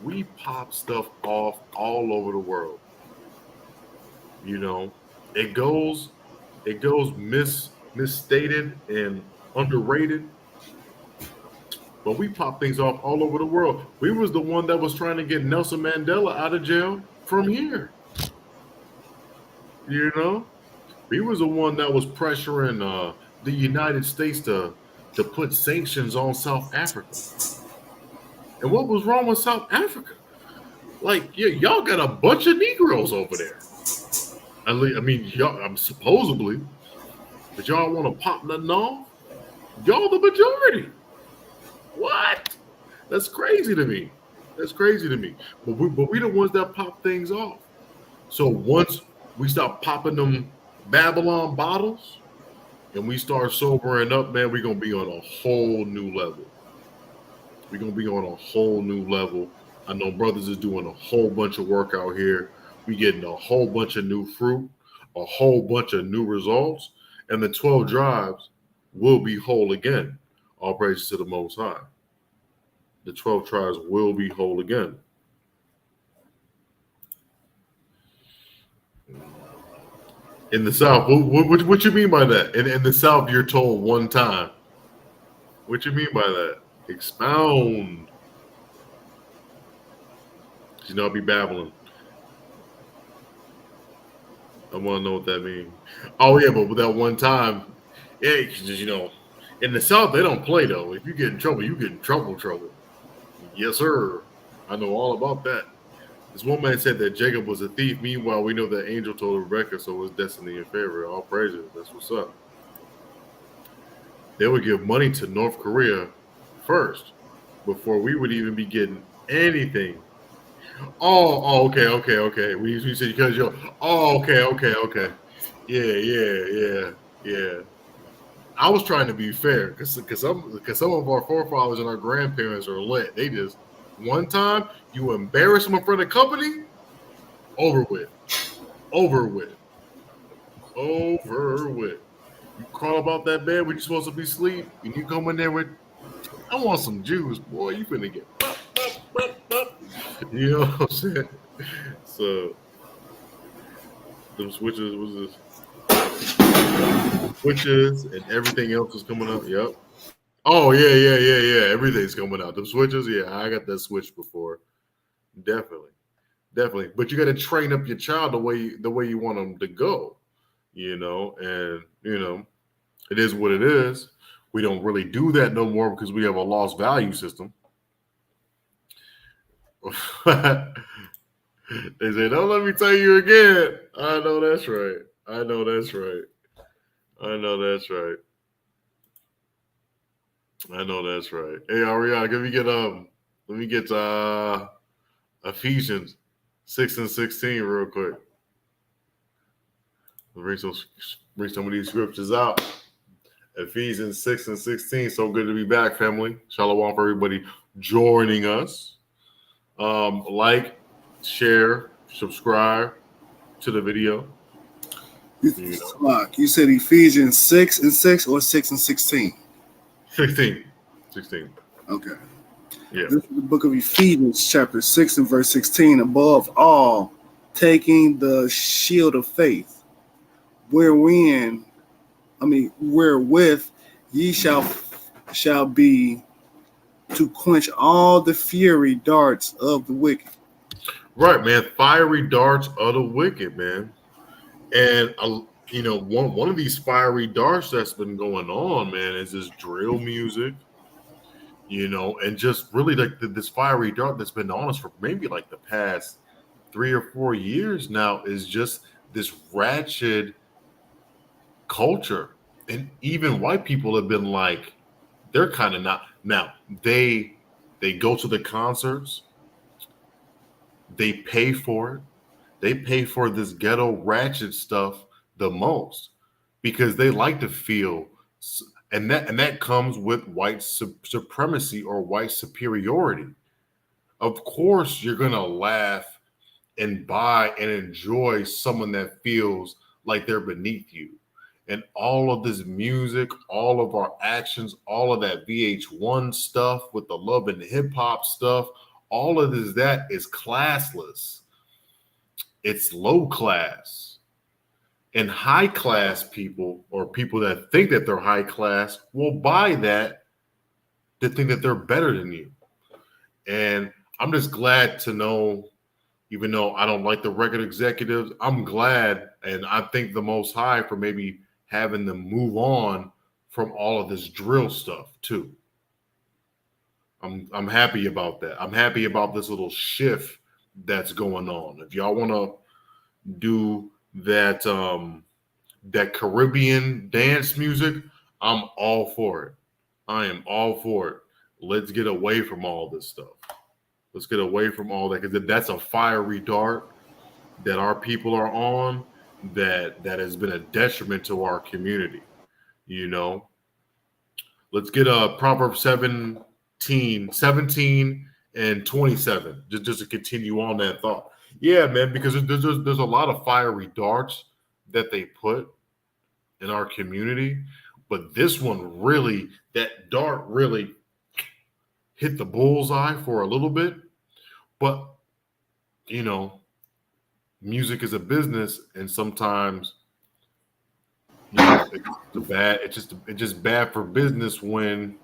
We pop stuff off all over the world. You know, it goes misstated and underrated, but we pop things off all over the world. We was the one that was trying to get Nelson Mandela out of jail from here. You know, we was the one that was pressuring the United States to put sanctions on South Africa. And what was wrong with South Africa? Like, yeah, y'all got a bunch of Negroes over there. I mean, y'all, supposedly, but y'all want to pop nothing off? Y'all the majority. What? That's crazy to me. That's crazy to me. But we the ones that pop things off. So once we start popping them Babylon bottles and we start sobering up, man, we're going to be on a whole new level. We're going to be on a whole new level. I know brothers is doing a whole bunch of work out here. We getting a whole bunch of new fruit, a whole bunch of new results, and the 12 tribes will be whole again. All praises to the Most High. The 12 tribes will be whole again. In the South, what you mean by that? In the South, you're told one time. What you mean by that? Expound. You know, I'll be babbling. I want to know what that means. Oh, yeah, but with that one time, yeah, you know, in the South, they don't play, though. If you get in trouble, you get in trouble. Yes, sir. I know all about that. This one man said that Jacob was a thief. Meanwhile, we know that angel told Rebecca, so it was destiny in favor. All praises. That's what's up. They would give money to North Korea first before we would even be getting anything. Oh, okay. We said because you're. Oh, okay. Yeah. I was trying to be fair because some of our forefathers and our grandparents are lit. They just one time you embarrass them in front of company, over with. You crawl about that bed when you're supposed to be asleep, and you come in there with, I want some juice, boy. You finna get. You know what I'm saying? So, them switches was this. Switches and everything else is coming up. Yep. Oh, yeah. Everything's coming out. Them switches, yeah, I got that switch before. Definitely. But you got to train up your child the way you want them to go, you know, and, you know, it is what it is. We don't really do that no more because we have a lost value system. They say, don't let me tell you again. I know that's right. Hey, Ariana, let me get Ephesians 6 and 16 real quick. Bring some of these scriptures out. Ephesians 6 and 16. So good to be back, family. Shalom for everybody joining us. Like, share, subscribe to the video. You said Ephesians 6 and 6 or 6 and 16? 16. Okay. Yeah. This is the book of Ephesians, chapter 6 and verse 16. Above all, taking the shield of faith, wherewith ye shall be to quench all the fiery darts of the wicked. Right, man. Fiery darts of the wicked, man. And one of these fiery darts that's been going on, man, is this drill music. And just really like this fiery dart that's been on us for maybe like the past 3 or 4 years now is just this ratchet culture. And even white people have been like, they're kind of not now. They go to the concerts, they pay for it, they pay for this ghetto ratchet stuff the most because they like to feel, and that comes with white supremacy or white superiority. Of course, you're gonna laugh and buy and enjoy someone that feels like they're beneath you. And all of this music, all of our actions, all of that VH1 stuff with the love and hip hop stuff, all of that is classless. It's low class. And high class people, or people that think that they're high class, will buy that to think that they're better than you. And I'm just glad to know, even though I don't like the record executives, I'm glad, and I thank the Most High for maybe having them move on from all of this drill stuff too. I'm happy about that. I'm happy about this little shift that's going on. If y'all want to do that that Caribbean dance music, I'm all for it. I am all for it. Let's get away from all this stuff. Let's get away from all that, because that's a fiery dart that our people are on that has been a detriment to our community. Let's get a Proverbs 17 and 27, just to continue on that thought. Yeah, man, because there's a lot of fiery darts that they put in our community, but this one really, that dart really hit the bullseye for a little bit. But music is a business, and sometimes it's just bad for business when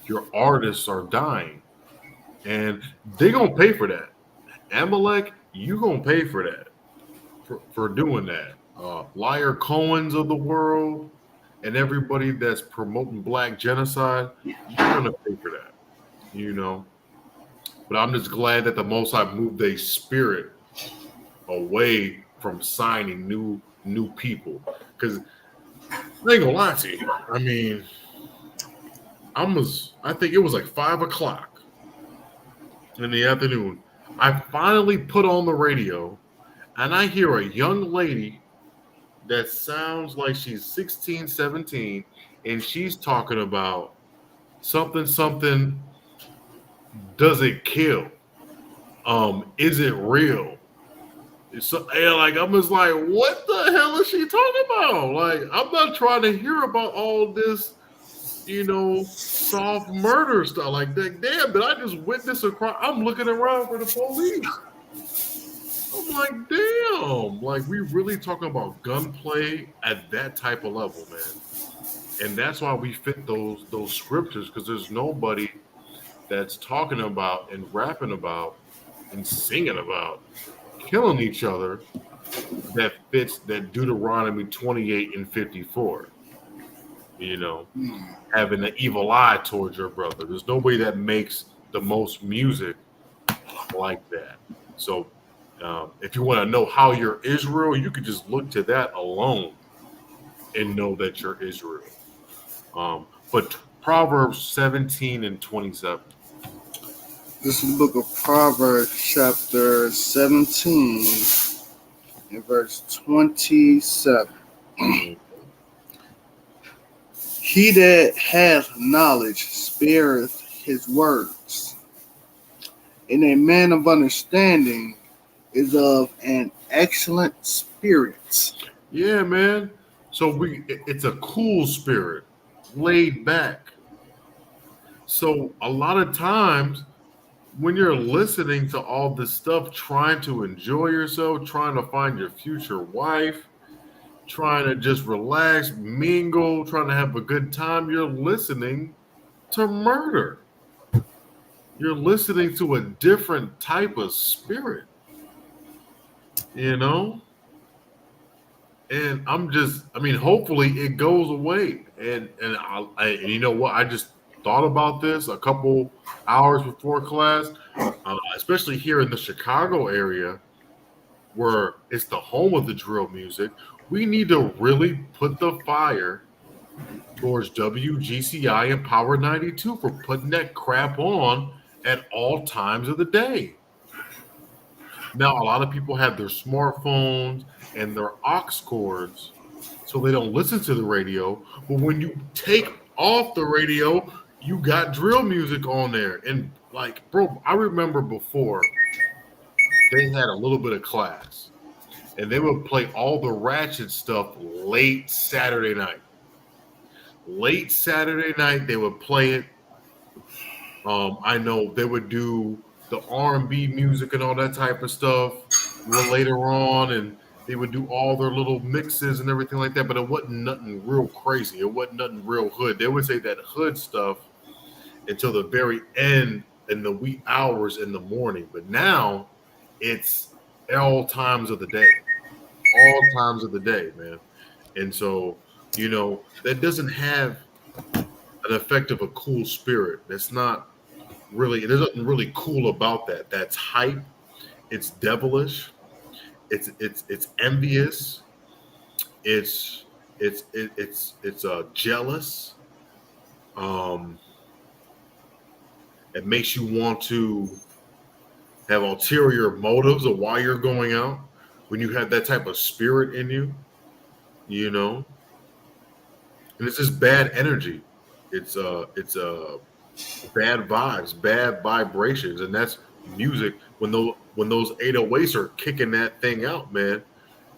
your artists are dying, and they gonna pay for that. Amalek, you gonna pay for that, for doing that. Liar Cohens of the world and everybody that's promoting black genocide, you're gonna pay for that. But I'm just glad that the Most High moved their spirit away from signing new people. Because I ain't gonna lie to you. I mean, I think it was like 5:00 in the afternoon. I finally put on the radio, and I hear a young lady that sounds like she's 16, 17, and she's talking about something. Does it kill? Is it real? So, and I'm just like, what the hell is she talking about? Like, I'm not trying to hear about all this, soft murder stuff. Like, damn, did I just witness a crime? I'm looking around for the police. I'm like, damn. Like, we really talking about gunplay at that type of level, man. And that's why we fit those scriptures, because there's nobody that's talking about and rapping about and singing about killing each other that fits that Deuteronomy 28 and 54. Having an evil eye towards your brother. There's nobody that makes the most music like that. So if you want to know how you're Israel, you could just look to that alone and know that you're Israel. But Proverbs 17 and 27. This is the book of Proverbs, chapter 17, and verse 27. He that hath knowledge spareth his words, and a man of understanding is of an excellent spirit. Yeah, man. So it's a cool spirit, laid back. So a lot of times when you're listening to all this stuff, trying to enjoy yourself, trying to find your future wife, trying to just relax, mingle, trying to have a good time, you're listening to murder. You're listening to a different type of spirit, And hopefully it goes away. And you know what? I just thought about this a couple hours before class, especially here in the Chicago area, where it's the home of the drill music. We need to really put the fire towards WGCI and Power 92 for putting that crap on at all times of the day. Now, a lot of people have their smartphones and their aux cords, so they don't listen to the radio. But when you take off the radio, you got drill music on there. And like, bro, I remember before they had a little bit of class, and they would play all the ratchet stuff late Saturday night. Late Saturday night, they would play it. I know they would do the R&B music and all that type of stuff later on, and they would do all their little mixes and everything like that, but it wasn't nothing real crazy. It wasn't nothing real hood. They would say that hood stuff until the very end in the wee hours in the morning. But now it's all times of the day. All times of the day, man. And so, you know, that doesn't have an effect of a cool spirit. That's not really, there's nothing really cool about that. That's hype. It's devilish. It's envious. It's jealous. It makes you want to have ulterior motives of why you're going out when you have that type of spirit in you, you know. And it's just bad energy. It's bad vibes, bad vibrations, and that's music. When those 808s are kicking that thing out, man,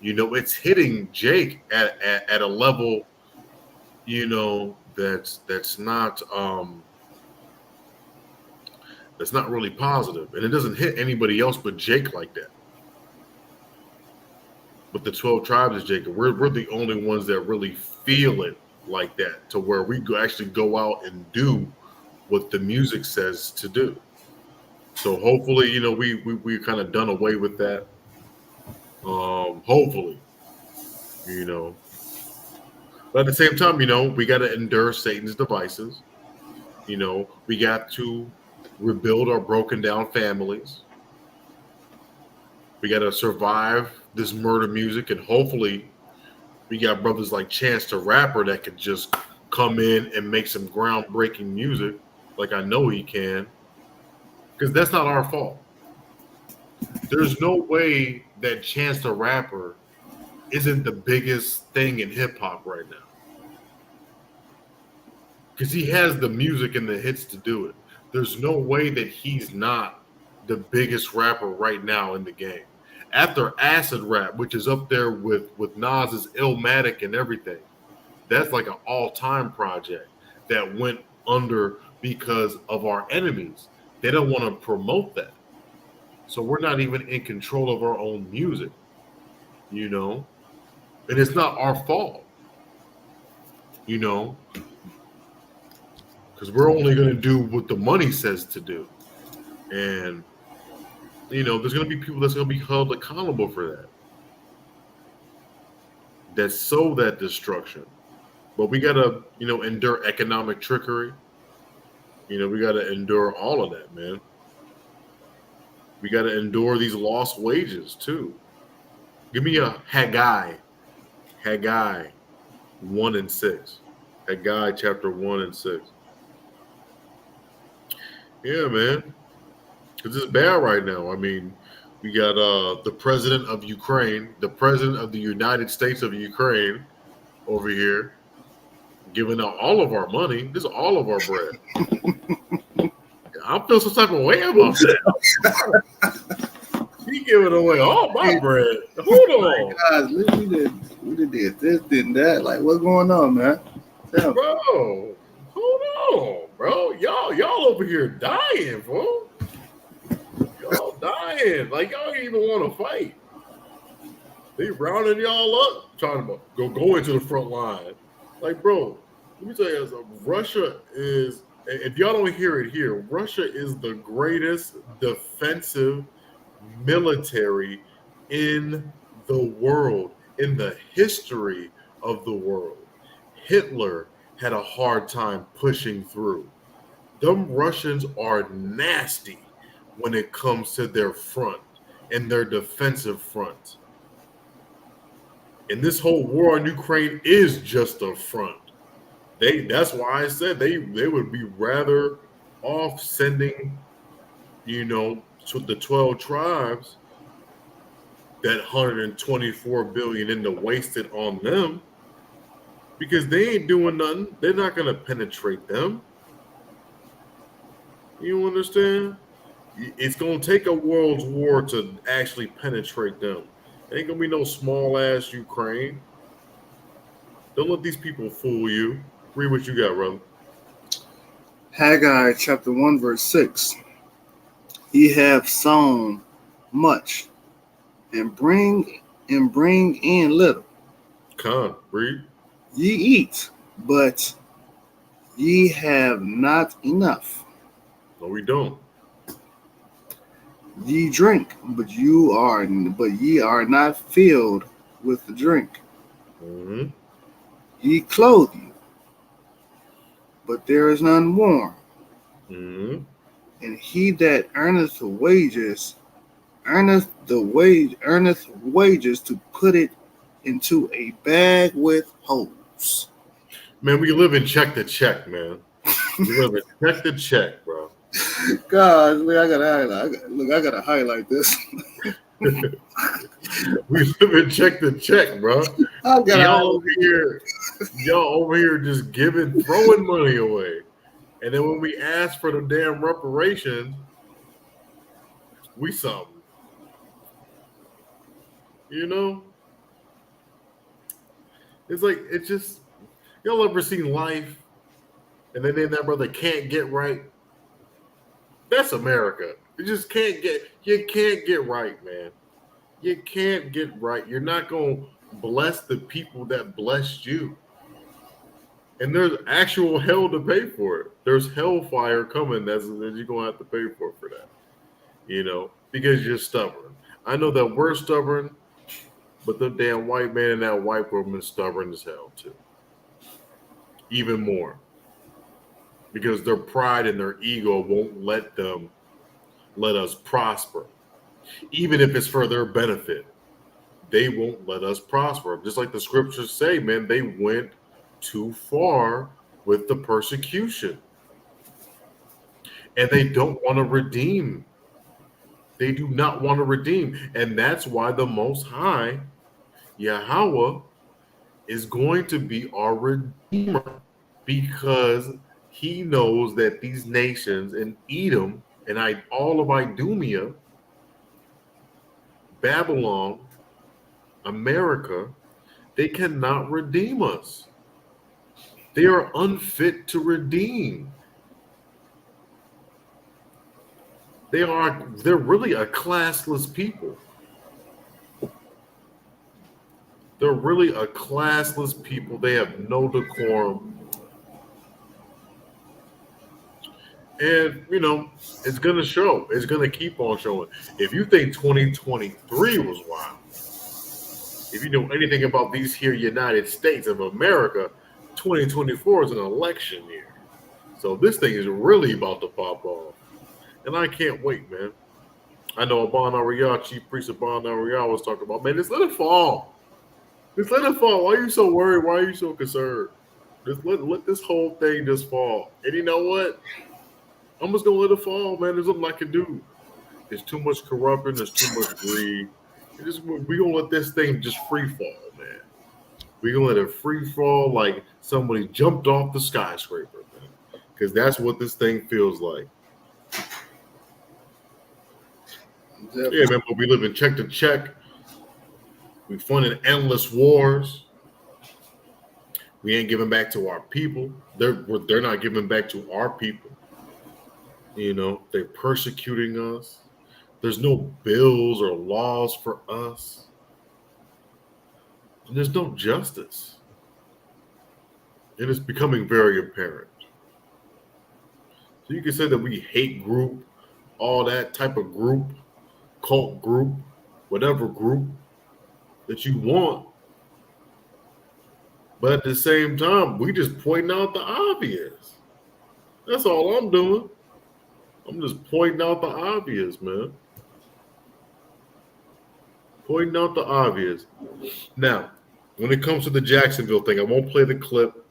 you know, it's hitting Jake at a level, you know, that's not really positive, and it doesn't hit anybody else but Jake like that. But the 12 tribes is Jake. We're the only ones that really feel it like that, to where we actually go out and do what the music says to do. So hopefully, you know, we kind of done away with that. Hopefully, you know. But at the same time, you know, we got to endure Satan's devices. You know, we got to rebuild our broken down families. We got to survive this murder music, and hopefully we got brothers like Chance the Rapper that could just come in and make some groundbreaking music, like I know he can, because that's not our fault. There's no way that Chance the Rapper isn't the biggest thing in hip hop right now, because he has the music and the hits to do it. There's no way that he's not the biggest rapper right now in the game. After Acid Rap, which is up there with Nas's Illmatic and everything, that's like an all-time project that went under because of our enemies. They don't want to promote that. So we're not even in control of our own music, you know? And it's not our fault, you know? Because we're only going to do what the money says to do. And, you know, there's going to be people that's going to be held accountable for that. That sow that destruction. But we got to, you know, endure economic trickery. You know, we got to endure all of that, man. We got to endure these lost wages, too. Give me a Haggai 1 and 6. Haggai chapter 1 and 6. Yeah, man. Because it's bad right now. I mean, we got the president of Ukraine, the president of the United States of Ukraine over here giving out all of our money. This is all of our bread. I feel some type of way about that. He giving away all my bread. Hold on. Guys, we did this, did that. Like, what's going on, man? Bro, hold on, bro. Y'all over here dying, bro. Y'all dying. Like, y'all don't even want to fight. They rounding y'all up, trying to go into the front line. Like, bro, let me tell you something. Russia is, if y'all don't hear it here, Russia is the greatest defensive military in the world. in the history of the world, Hitler had a hard time pushing through. Them Russians are nasty when it comes to their front and their defensive front. And this whole war in Ukraine is just a front. That's why I said they would be rather off sending, to the 12 tribes that 124 billion into wasted on them, because they ain't doing nothing. They're not gonna penetrate them. You understand? It's gonna take a world's war to actually penetrate them. It ain't gonna be no small ass Ukraine. Don't let these people fool you. Read what you got, brother. Haggai chapter 1, verse 6. Ye have sown much, and bring in little. Con, read. Ye eat, but ye have not enough. No, we don't. Ye drink, but ye are not filled with the drink. Mm-hmm. Ye clothe you, but there is none warm. Mm-hmm. And he that earneth wages to put it into a bag with holes. Man, we live in check to check, man. We live in check to check, bro. God, I gotta highlight this. We live in check to check, bro. Y'all over here just throwing money away. And then when we ask for the damn reparations, we something. It's like, y'all ever seen Life? And then that brother can't get right? That's America. You can't get right, man. You can't get right. You're not going to bless the people that blessed you. And there's actual hell to pay for it. There's hellfire coming that you're going to have to pay for that. Because you're stubborn. I know that we're stubborn, but the damn white man and that white woman is stubborn as hell too. Even more. Because their pride and their ego won't let us prosper. Even if it's for their benefit, they won't let us prosper. Just like the scriptures say, man, they went too far with the persecution. And they don't want to redeem. They do not want to redeem. And that's why the Most High, Yahweh, is going to be our Redeemer. Because he knows that these nations in Edom and all of Idumea, Babylon, America, they cannot redeem us. They are unfit to redeem. They're really a classless people. They're really a classless people. They have no decorum. And, it's going to show. It's going to keep on showing. If you think 2023 was wild, if you know anything about these here United States of America, 2024 is an election year. So this thing is really about to pop off. And I can't wait, man. I know Abban Ariyah, Chief Priest Abban Ariyah was talking about, man, just let it fall. Just let it fall. Why are you so worried? Why are you so concerned? Just let this whole thing just fall. And you know what? I'm just going to let it fall, man. There's nothing I can do. There's too much corruption. There's too much greed. We're going to let this thing just free fall, man. We're going to let it free fall like somebody jumped off the skyscraper, man. Because that's what this thing feels like. Yeah, man, but we live in check to check. We funding endless wars. We ain't giving back to our people. They're not giving back to our people. They're persecuting us. There's no bills or laws for us. And there's no justice. And it's becoming very apparent. So you can say that we hate group, all that type of group, cult group, whatever group that you want. But at the same time, we just pointing out the obvious. That's all I'm doing. I'm just pointing out the obvious, man. Pointing out the obvious. Now, when it comes to the Jacksonville thing, I won't play the clip,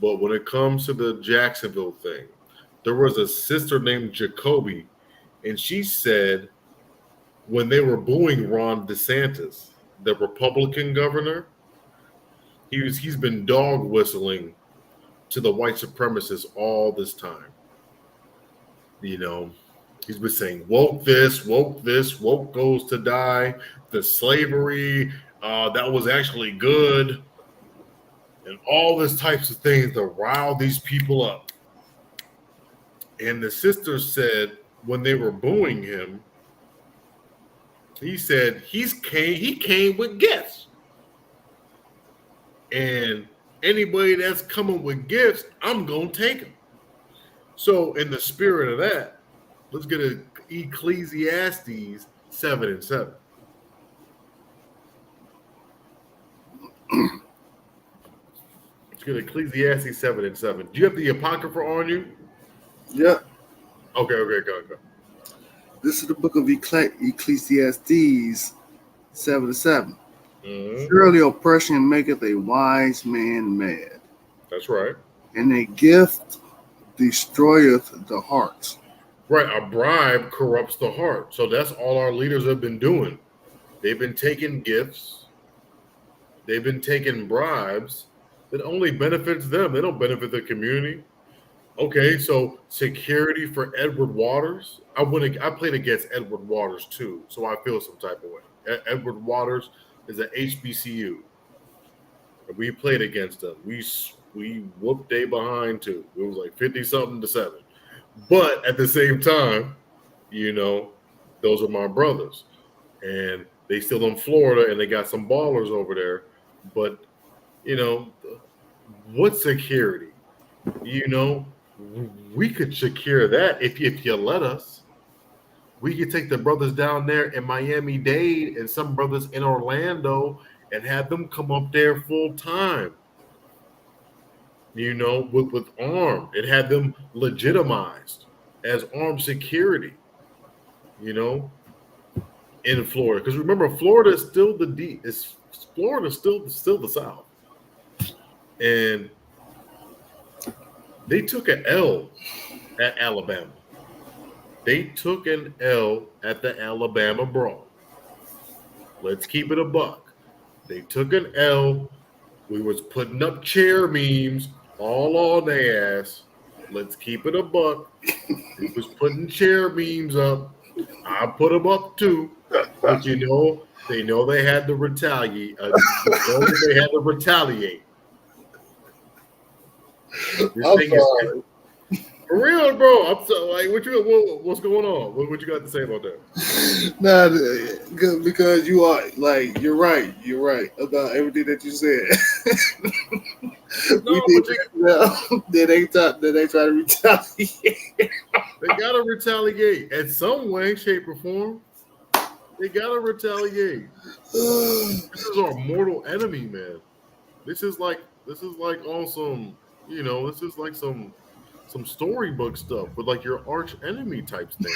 but when it comes to the Jacksonville thing, there was a sister named Jacoby, and she said when they were booing Ron DeSantis, the Republican governor, he's been dog whistling to the white supremacists all this time. You know, he's been saying woke this, woke goes to die, the slavery, that was actually good, and all these types of things to rile these people up. And the sister said when they were booing him, he said he came with gifts. And anybody that's coming with gifts, I'm going to take them. So in the spirit of that, let's get a Ecclesiastes 7:7. Let's get Ecclesiastes 7:7. Do you have the Apocrypha on you? Yeah. Okay, go. This is the book of Ecclesiastes 7:7. Mm-hmm. Surely oppression maketh a wise man mad, That's right. and a gift destroyeth the heart. Right, a bribe corrupts the heart. So that's all our leaders have been doing. They've been taking gifts. They've been taking bribes that only benefits them. They don't benefit the community. Okay, so security for Edward Waters. I played against Edward Waters too, so I feel some type of way. Edward Waters is an HBCU. We played against them. We whooped they behind too. It was like 50-something to 7. But at the same time, you know, those are my brothers. And they still in Florida and they got some ballers over there. But, you know, what security? You know, we could secure that if you let us. We could take the brothers down there in Miami-Dade and some brothers in Orlando and have them come up there full time. You know, with armed. It had them legitimized as armed security, you know, in Florida. Because remember, Florida is still Florida's still the South. And they took an L at Alabama. They took an L at the Alabama brawl. Let's keep it a buck. They took an L. We was putting up chair memes all on their ass. Let's keep it a buck. We was putting chair memes up. I put them up too. But you know, they had to retaliate. They had to retaliate. For real, bro. I'm so like, what's going on? What you got to say about that? Nah, because you are like, you're right about everything that you said. They try to retaliate. They gotta retaliate in some way, shape, or form. They gotta retaliate. This is our mortal enemy, man. This is like on some, you know, this is like some storybook stuff with like your arch enemy type thing.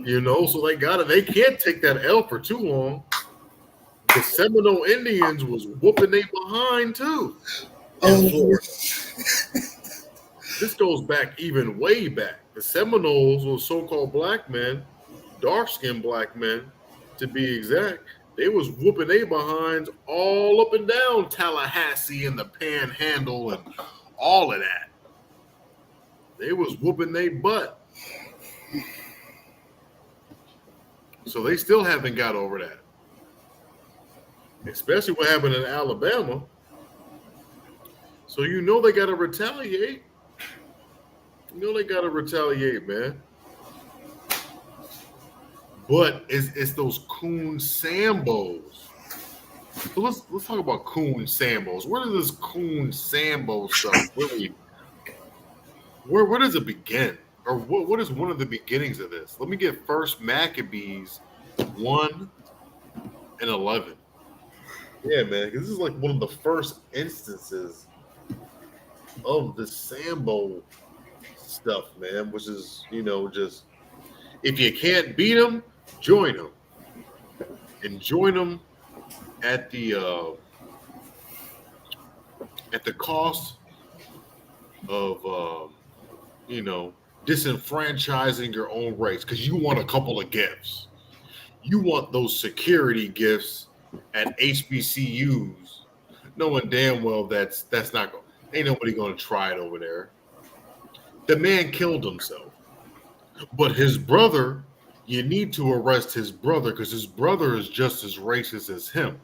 You know, so they can't take that L for too long. The Seminole Indians was whooping they behind too. This goes back even way back. The Seminoles were so-called black men, dark-skinned black men, to be exact. They was whooping they behinds all up and down Tallahassee and the Panhandle and all of that. They was whooping they butt. So they still haven't got over that. Especially what happened in Alabama. So you know they got to retaliate. You know they got to retaliate, man. But it's those coon Sambos. So let's talk about coon Sambos. Where does this coon Sambo stuff really? Where does it begin? Or what is one of the beginnings of this? Let me get First Maccabees 1:11. Yeah, man, because this is like one of the first instances of the Sambo stuff, man, which is, just if you can't beat them, join them. And join them at the cost of you know disenfranchising your own race because you want a couple of gifts. You want those security gifts at HBCUs, knowing damn well that's not going. Ain't nobody going to try it over there. The man killed himself, but his brother. You need to arrest his brother because his brother is just as racist as him.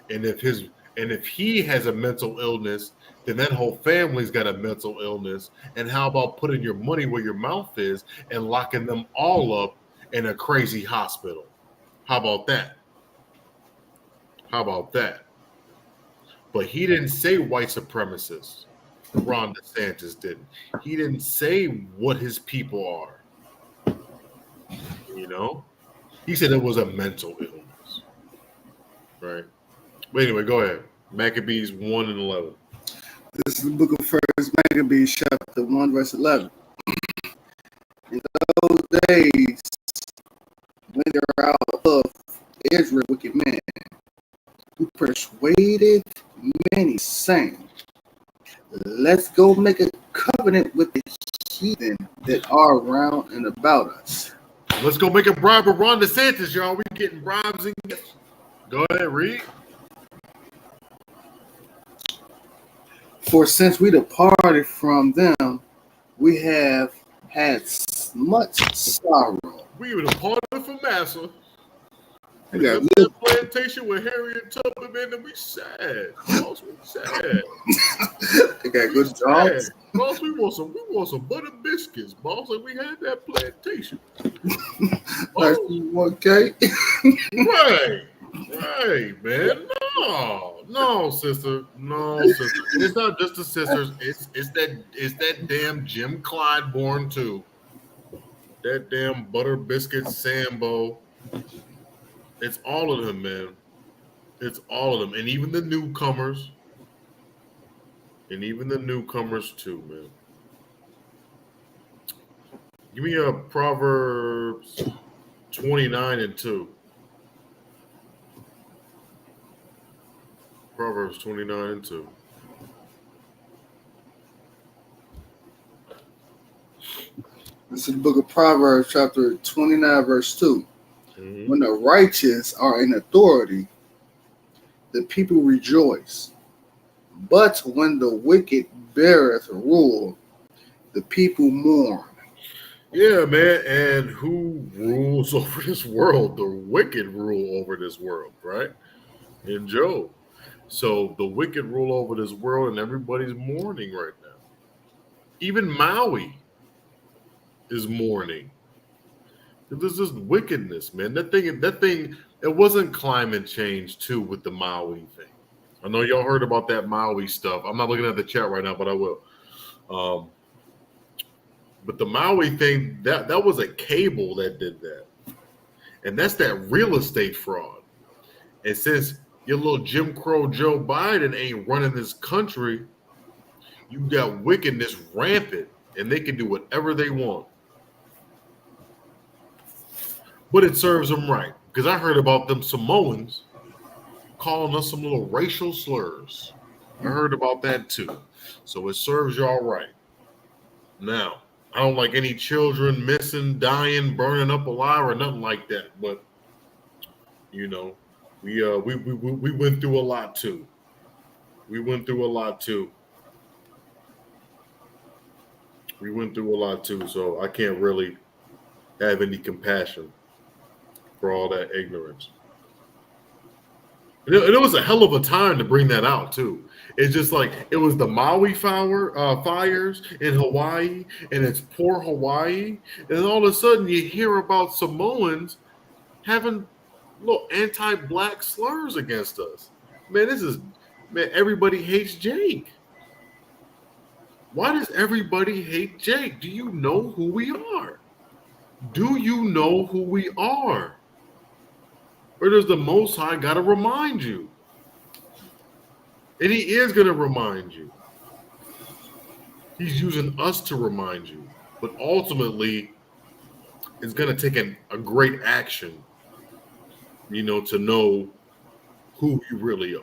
And if he has a mental illness, then that whole family's got a mental illness. And how about putting your money where your mouth is and locking them all up in a crazy hospital? How about that? How about that? But he didn't say white supremacists. Ron DeSantis didn't. He didn't say what his people are. He said it was a mental illness. Right? But anyway, go ahead. Maccabees 1 and 11. This is the book of First Maccabees, chapter 1, verse 11. In those days, when they were out of Israel, wicked men, who persuaded many, saying, let's go make a covenant with the heathen that are round and about us. Let's go make a bribe with Ron DeSantis, y'all. We getting bribes and gifts. Go ahead, read. For since we departed from them, we have had much sorrow. We were departed from Massa. I We got left that plantation with Harriet Tubman, man, and we sad. Boss, we sad. I got good jobs. Boss, we want some butter biscuits, boss. Like we had that plantation. Okay. Right, man. No, sister. It's not just the sisters. It's that damn Jim Clyburn too. That damn butter biscuit Sambo. It's all of them, man. It's all of them, and even the newcomers. Too, man. Give me a Proverbs 29 and 2. Proverbs 29 and 2. This is the book of Proverbs, chapter 29, verse 2. Mm-hmm. When the righteous are in authority, the people rejoice. But when the wicked beareth rule, the people mourn. Yeah, man. And who rules over this world? The wicked rule over this world, right? In Job. So the wicked rule over this world, and everybody's mourning right now. Even Maui is mourning. There's just wickedness, man. That thing. It wasn't climate change too with the Maui thing. I know y'all heard about that Maui stuff. I'm not looking at the chat right now, but I will. But the Maui thing, that was a cable that did that. And that's that real estate fraud. And since your little Jim Crow Joe Biden ain't running this country, you got wickedness rampant, and they can do whatever they want. But it serves them right. Because I heard about them Samoans calling us some little racial slurs. I heard about that too. So it serves y'all right. Now, I don't like any children missing, dying, burning up alive, or nothing like that. But we went through a lot too. So I can't really have any compassion for all that ignorance. And it was a hell of a time to bring that out too. It's just like it was the Maui fires in Hawaii, and it's poor Hawaii, and all of a sudden you hear about Samoans having little anti-black slurs against us. Man, everybody hates Jake. Why does everybody hate Jake? Do you know who we are? Or does the Most High got to remind you And he is going to remind you. He's using us to remind you. But ultimately, it's going to take a great action, to know who you really are.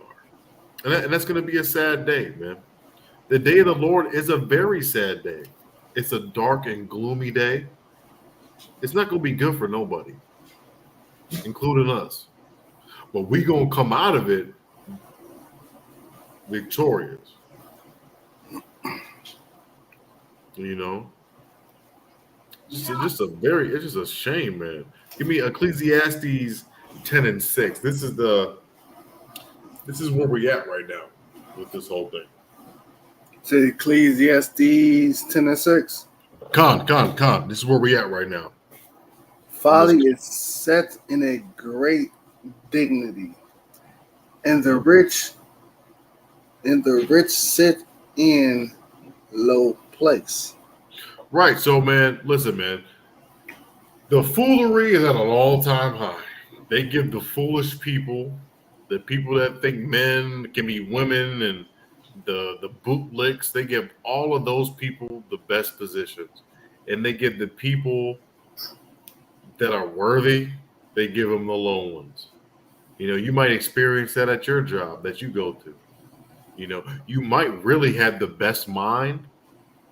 And that's going to be a sad day, man. The day of the Lord is a very sad day. It's a dark and gloomy day. It's not going to be good for nobody, including us. But we going to come out of it victorious. It's just a shame, man. Give me Ecclesiastes 10:6. This is where we at right now with this whole thing. To Ecclesiastes 10:6. Con. This is where we at right now. Folly is set in a great dignity, and the rich sit in low place. Right. So, man, listen, man. The foolery is at an all-time high. They give the foolish people, the people that think men can be women, and the bootlicks, they give all of those people the best positions. And they give the people that are worthy, they give them the low ones. You might experience that at your job that you go to. You might really have the best mind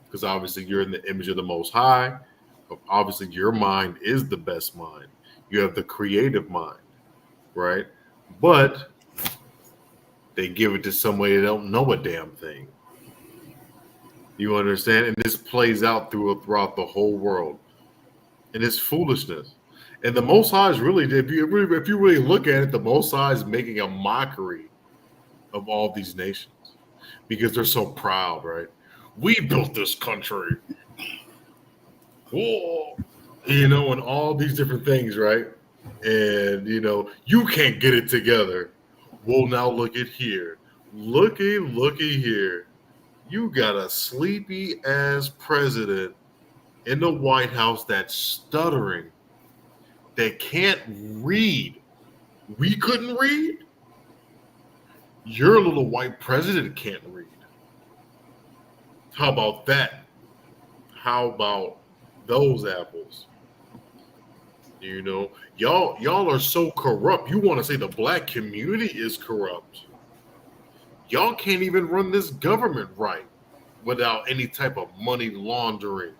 because obviously you're in the image of the Most High. Obviously, your mind is the best mind. You have the creative mind, right? But they give it to somebody that don't know a damn thing. You understand? And this plays out throughout the whole world. And it's foolishness. And the Most High is really, if you really look at it, the Most High is making a mockery of all these nations because they're so proud, right? We built this country. Whoa. And all these different things, right? And, you can't get it together. Well, now look at here. Looky here. You got a sleepy ass president in the White House that's stuttering, that can't read. We couldn't read. Your little white president can't read. How about that? How about those apples? Y'all are so corrupt. You want to say the black community is corrupt. Y'all can't even run this government right without any type of money laundering,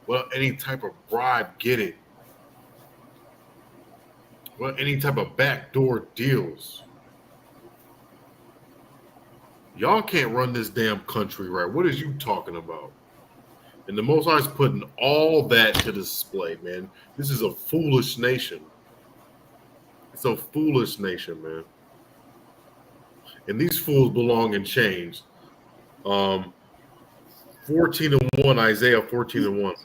without any type of bribe getting, without any type of backdoor deals. Y'all can't run this damn country right. What is you talking about? And the Most High is putting all that to display, man. This is a foolish nation. It's a foolish nation, man. And these fools belong in chains. 14:1, Isaiah 14:1.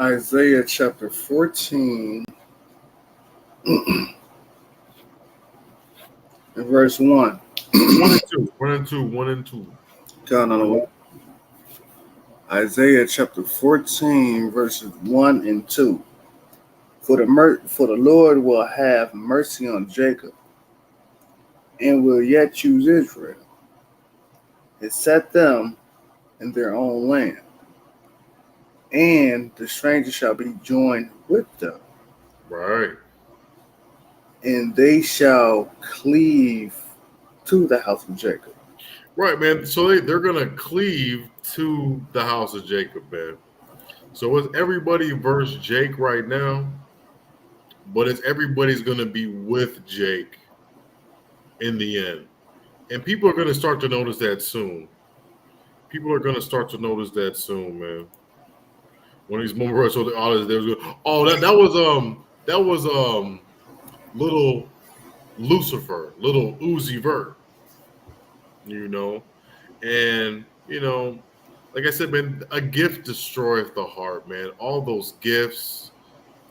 Isaiah chapter 14 and verse 1. 1 and 2. God on the way. Isaiah chapter 14, verses 1 and 2. For the Lord will have mercy on Jacob, and will yet choose Israel, and set them in their own land. And the stranger shall be joined with them. Right. And they shall cleave to the house of Jacob. Right, man. So they're going to cleave to the house of Jacob, man. So it's everybody versus Jake right now, but it's everybody's going to be with Jake in the end. And people are going to start to notice that soon. People are going to start to notice that soon, man. One of these moments, so that was little Lucifer, little Uzi Vert, and like I said, man, a gift destroyeth the heart, man. All those gifts,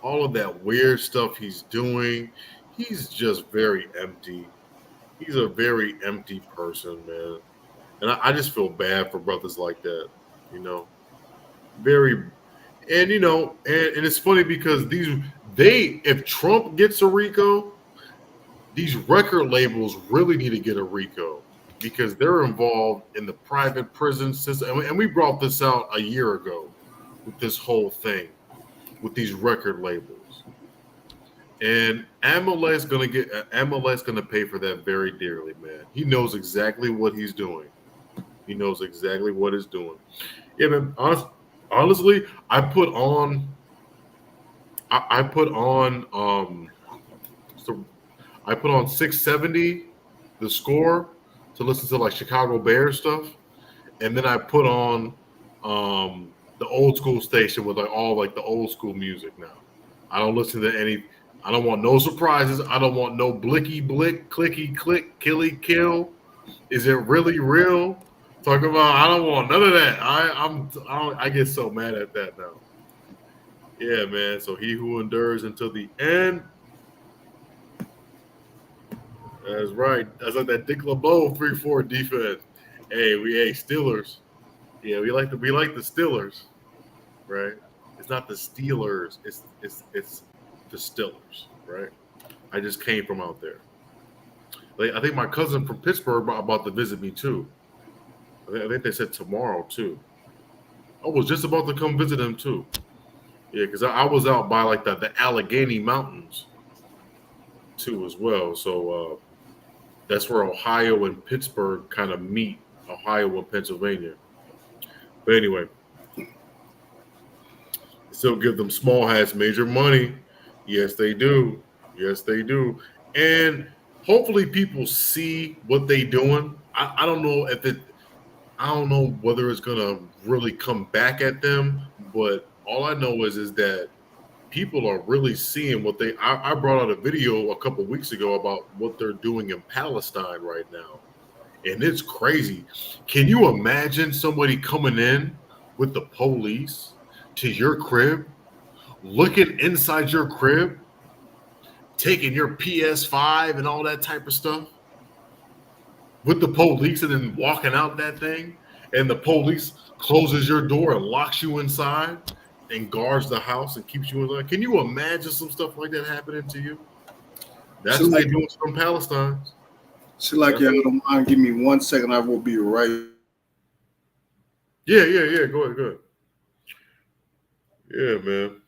all of that weird stuff he's doing, he's just very empty. He's a very empty person, man. And I just feel bad for brothers like that, very. And and it's funny because if Trump gets a RICO, these record labels really need to get a RICO because they're involved in the private prison system. And we brought this out a year ago with this whole thing with these record labels. And Amolet's gonna pay for that very dearly, man. He knows exactly what he's doing. He knows exactly what he's doing. Yeah, man. Honestly, I put on so I put on 670, the score, to listen to like Chicago Bears stuff, and then I put on the old school station with like all like the old school music now. I don't listen to any. I don't want no surprises. I don't want no blicky blick, clicky click, killy kill. Is it really real? Talk about. I don't want none of that. I get so mad at that now. Yeah, man. So he who endures until the end. That's right. That's like that Dick LeBeau 3-4 defense. Hey, Steelers. Yeah, we like the Steelers, right? It's not the Steelers. It's the Steelers, right? I just came from out there. Like I think my cousin from Pittsburgh about to visit me too. I think they said tomorrow too. I was just about to come visit him too. Yeah, because I was out by like the Allegheny Mountains too as well. So that's where Ohio and Pittsburgh kind of meet. Ohio and Pennsylvania. But anyway, still give them small hats major money. Yes, they do. Yes, they do. And hopefully people see what they doing. I don't know I don't know whether it's gonna really come back at them, but all I know is that people are really seeing what I brought out a video a couple weeks ago about what they're doing in Palestine right now. And it's crazy. Can you imagine somebody coming in with the police to your crib, looking inside your crib, taking your PS5 and all that type of stuff with the police and then walking out that thing, and the police closes your door and locks you inside and guards the house and keeps you inside? Can you imagine some stuff like that happening to you? That's what they're doing from Palestine. So like, yeah, don't mind. Give me 1 second. I will be right. Yeah. Go ahead. Yeah, man.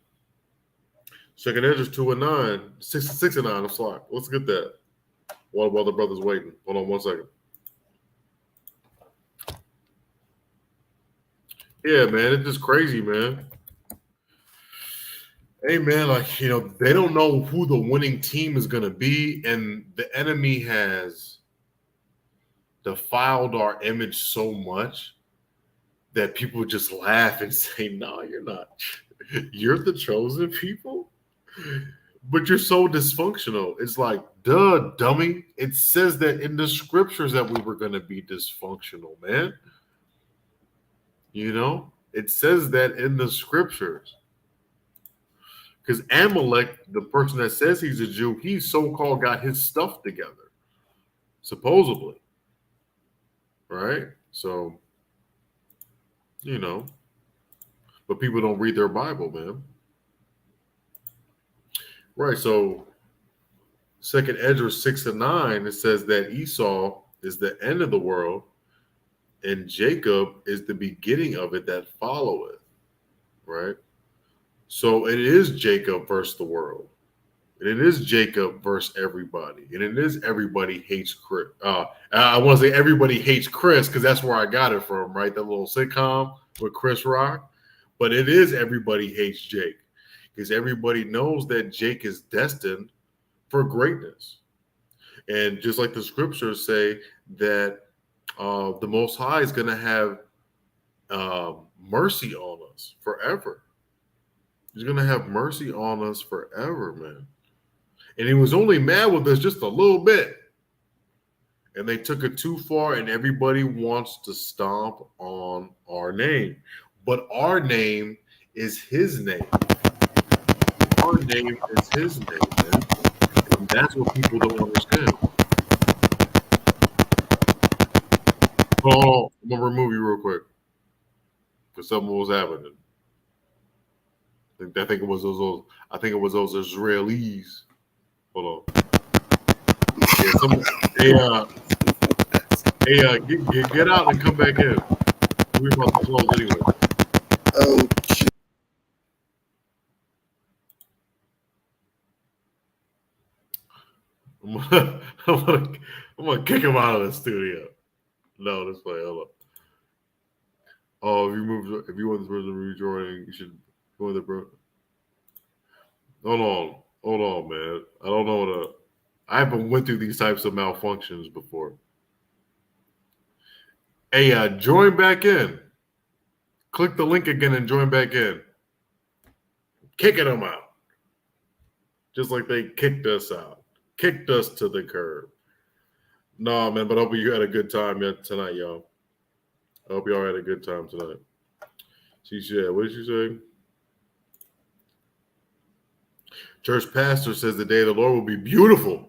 Second Ezra 2-9, 6-9. I'm sorry. Let's get that. While the brother's waiting. Hold on 1 second. Yeah, man. It's just crazy, man. Hey, man, they don't know who the winning team is going to be, and the enemy has defiled our image so much that people just laugh and say, no, you're not. You're the chosen people, but you're so dysfunctional. It's like, duh, dummy. It says that in the scriptures that we were going to be dysfunctional, man. It says that in the scriptures. Because Amalek, the person that says he's a Jew, he so-called got his stuff together, supposedly. Right? So, but people don't read their Bible, man. Right, so 2nd Ezra 6-9, it says that Esau is the end of the world, and Jacob is the beginning of it that followeth. Right? So it is Jacob versus the world. And it is Jacob versus everybody. And it is everybody hates Chris. I want to say everybody hates Chris because that's where I got it from, right? That little sitcom with Chris Rock. But it is everybody hates Jake because everybody knows that Jake is destined for greatness. And just like the scriptures say that the Most High is going to have mercy on us forever. He's going to have mercy on us forever, man. And he was only mad with us just a little bit. And they took it too far, and everybody wants to stomp on our name. But our name is his name. Our name is his name, man. And that's what people don't understand. Oh, I'm going to remove you real quick. Because something was happening. I think it was those Israelis. Hold on. Yeah, get out and come back in. We're about to close anyway. Okay. I'm gonna kick him out of the studio. No, this way. Hold up. Oh, if you want this person to rejoin, you should go with the bro. Hold on, man. I don't know I haven't went through these types of malfunctions before. Hey, join back in. Click the link again and join back in. Kicking them out. Just like they kicked us out. Kicked us to the curb. Nah, man, but I hope you had a good time tonight, y'all. I hope y'all had a good time tonight. She said, what did she say? Church pastor says the day of the Lord will be beautiful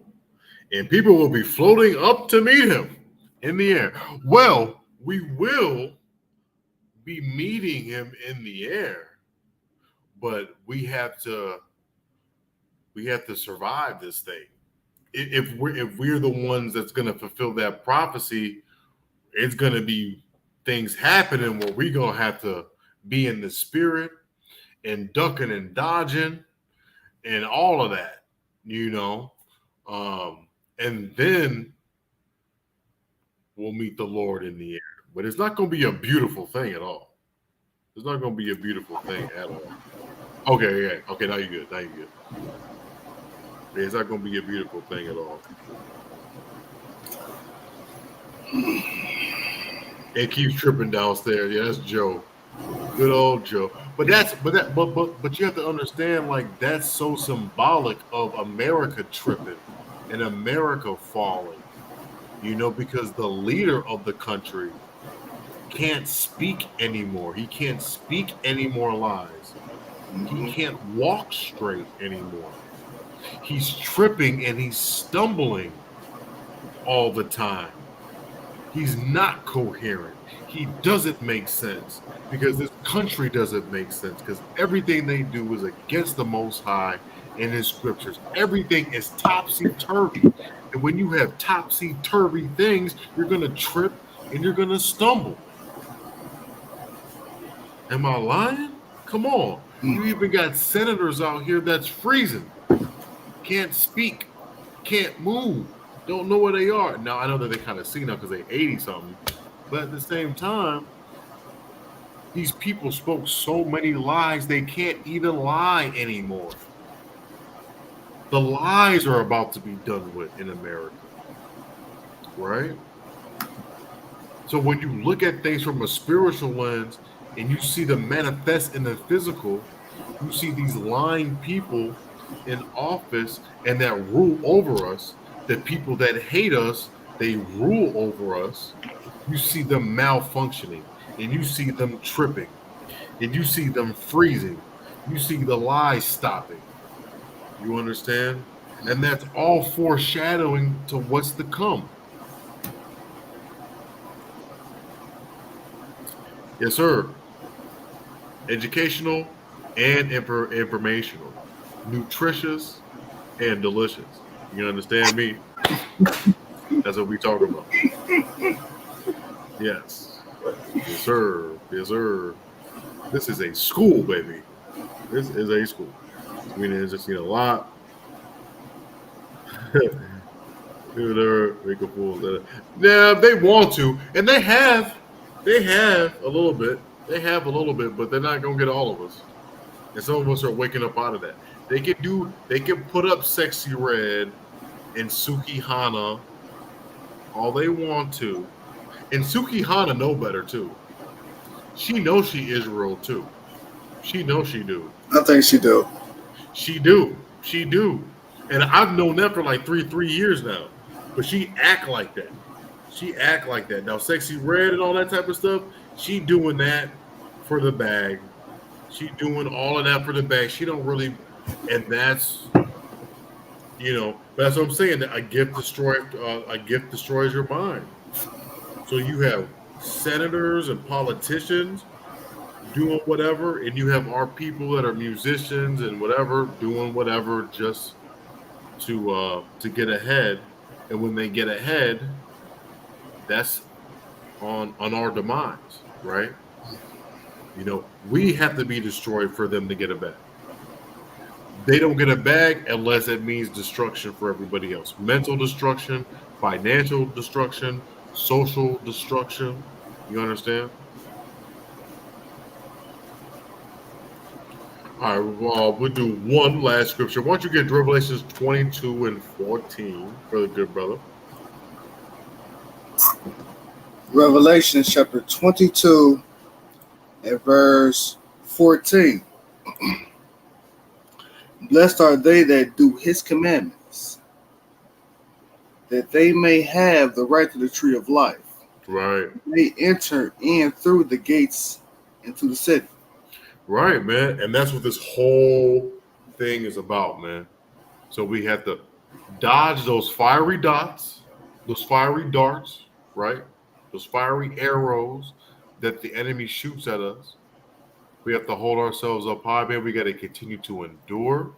and people will be floating up to meet him in the air. Well, we will be meeting him in the air, but we have to survive this thing. If we're the ones that's going to fulfill that prophecy, it's going to be things happening where we're going to have to be in the spirit and ducking and dodging and all of that, and then we'll meet the Lord in the air. But it's not going to be a beautiful thing at all. It's not going to be a beautiful thing at all. Okay, yeah. Okay, now you're good. Yeah, it's not going to be a beautiful thing at all. It keeps tripping downstairs. Yeah, that's Joe. Good old Joe. But you have to understand, like, that's so symbolic of America tripping and America falling. Because the leader of the country can't speak anymore. He can't speak any more lies. He can't walk straight anymore. He's tripping and he's stumbling all the time. He's not coherent. He doesn't make sense because this country doesn't make sense because everything they do is against the Most High in His scriptures. Everything is topsy-turvy. And when you have topsy-turvy things, you're going to trip and you're going to stumble. Am I lying? Come on. You even got senators out here that's freezing. Can't speak. Can't move. Don't know where they are. Now, I know that they kind of see now because they're 80-something. But at the same time, these people spoke so many lies, they can't even lie anymore. The lies are about to be done with in America. Right? So when you look at things from a spiritual lens and you see them manifest in the physical, you see these lying people in office and that rule over us, the people that hate us, they rule over us. You see them malfunctioning and you see them tripping and you see them freezing. You see the lies stopping. You understand? And that's all foreshadowing to what's to come. Yes, sir. Educational and informational. Nutritious and delicious. You understand me? That's what we talking about. Yes. Yes, sir. Yes, sir. This is a school, baby. This is a school. I mean, there's just a lot. They're making fools. Yeah, they want to, and they have a little bit. They have a little bit, but they're not gonna get all of us. And some of us are waking up out of that. They can put up Sexy Red and Suki Hana all they want to. And Suki Hana know better too. She knows she Israel too. She knows she do. I think she do. She do. And I've known that for like three years now. But she act like that. Now, Sexy Red and all that type of stuff, she doing that for the bag. She doing all of that for the bag. She don't really, and that's, that's what I'm saying. That a gift destroys your mind. So you have senators and politicians doing whatever, and you have our people that are musicians and whatever doing whatever just to get ahead And when they get ahead, that's on our demise, right? You know, we have to be destroyed for them to get a bag. They don't get a bag unless it means destruction for everybody else. Mental destruction, financial destruction, social destruction. You understand? All right, well, we'll do one last scripture. Why don't you get Revelations 22 and 14 for the good brother? Revelation chapter 22 and verse 14. Blessed are they that do his commandments, that they may have the right to the tree of life. Right. They enter in through the gates into the city. Right, man. And that's what this whole thing is about, man. So we have to dodge those fiery dots, those fiery darts, right? Those fiery arrows that the enemy shoots at us. We have to hold ourselves up high, man. We got to continue to endure.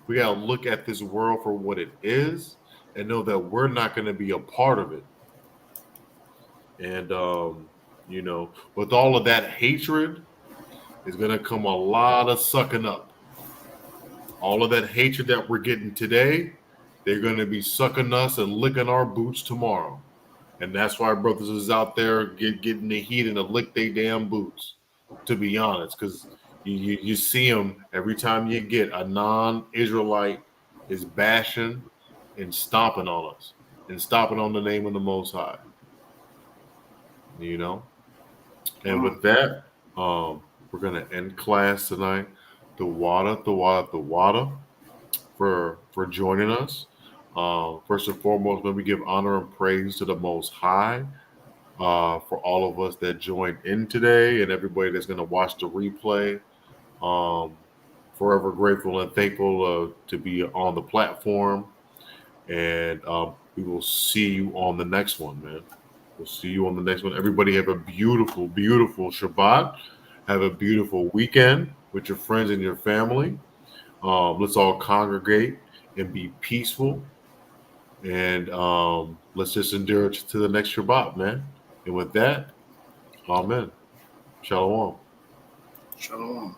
We got to look at this world for what it is and know that we're not going to be a part of it. And, you know, with all of that hatred, is going to come a lot of sucking up. All of that hatred that we're getting today, they're going to be sucking us and licking our boots tomorrow. And that's why brothers is out there getting the heat and to lick their damn boots, to be honest, because you see them every time you get a non-Israelite is bashing and stomping on us and stomping on the name of the Most High. You know? And with that, we're going to end class tonight. The water for joining us. First and foremost, let me give honor and praise to the Most High for all of us that joined in today and everybody that's going to watch the replay. Forever grateful and thankful to be on the platform. And we will see you on the next one, man. We'll see you on the next one. Everybody have a beautiful, beautiful Shabbat. Have a beautiful weekend with your friends and your family. Let's all congregate and be peaceful. And let's just endure to the next Shabbat, man. And with that, amen. Shalom. Shalom.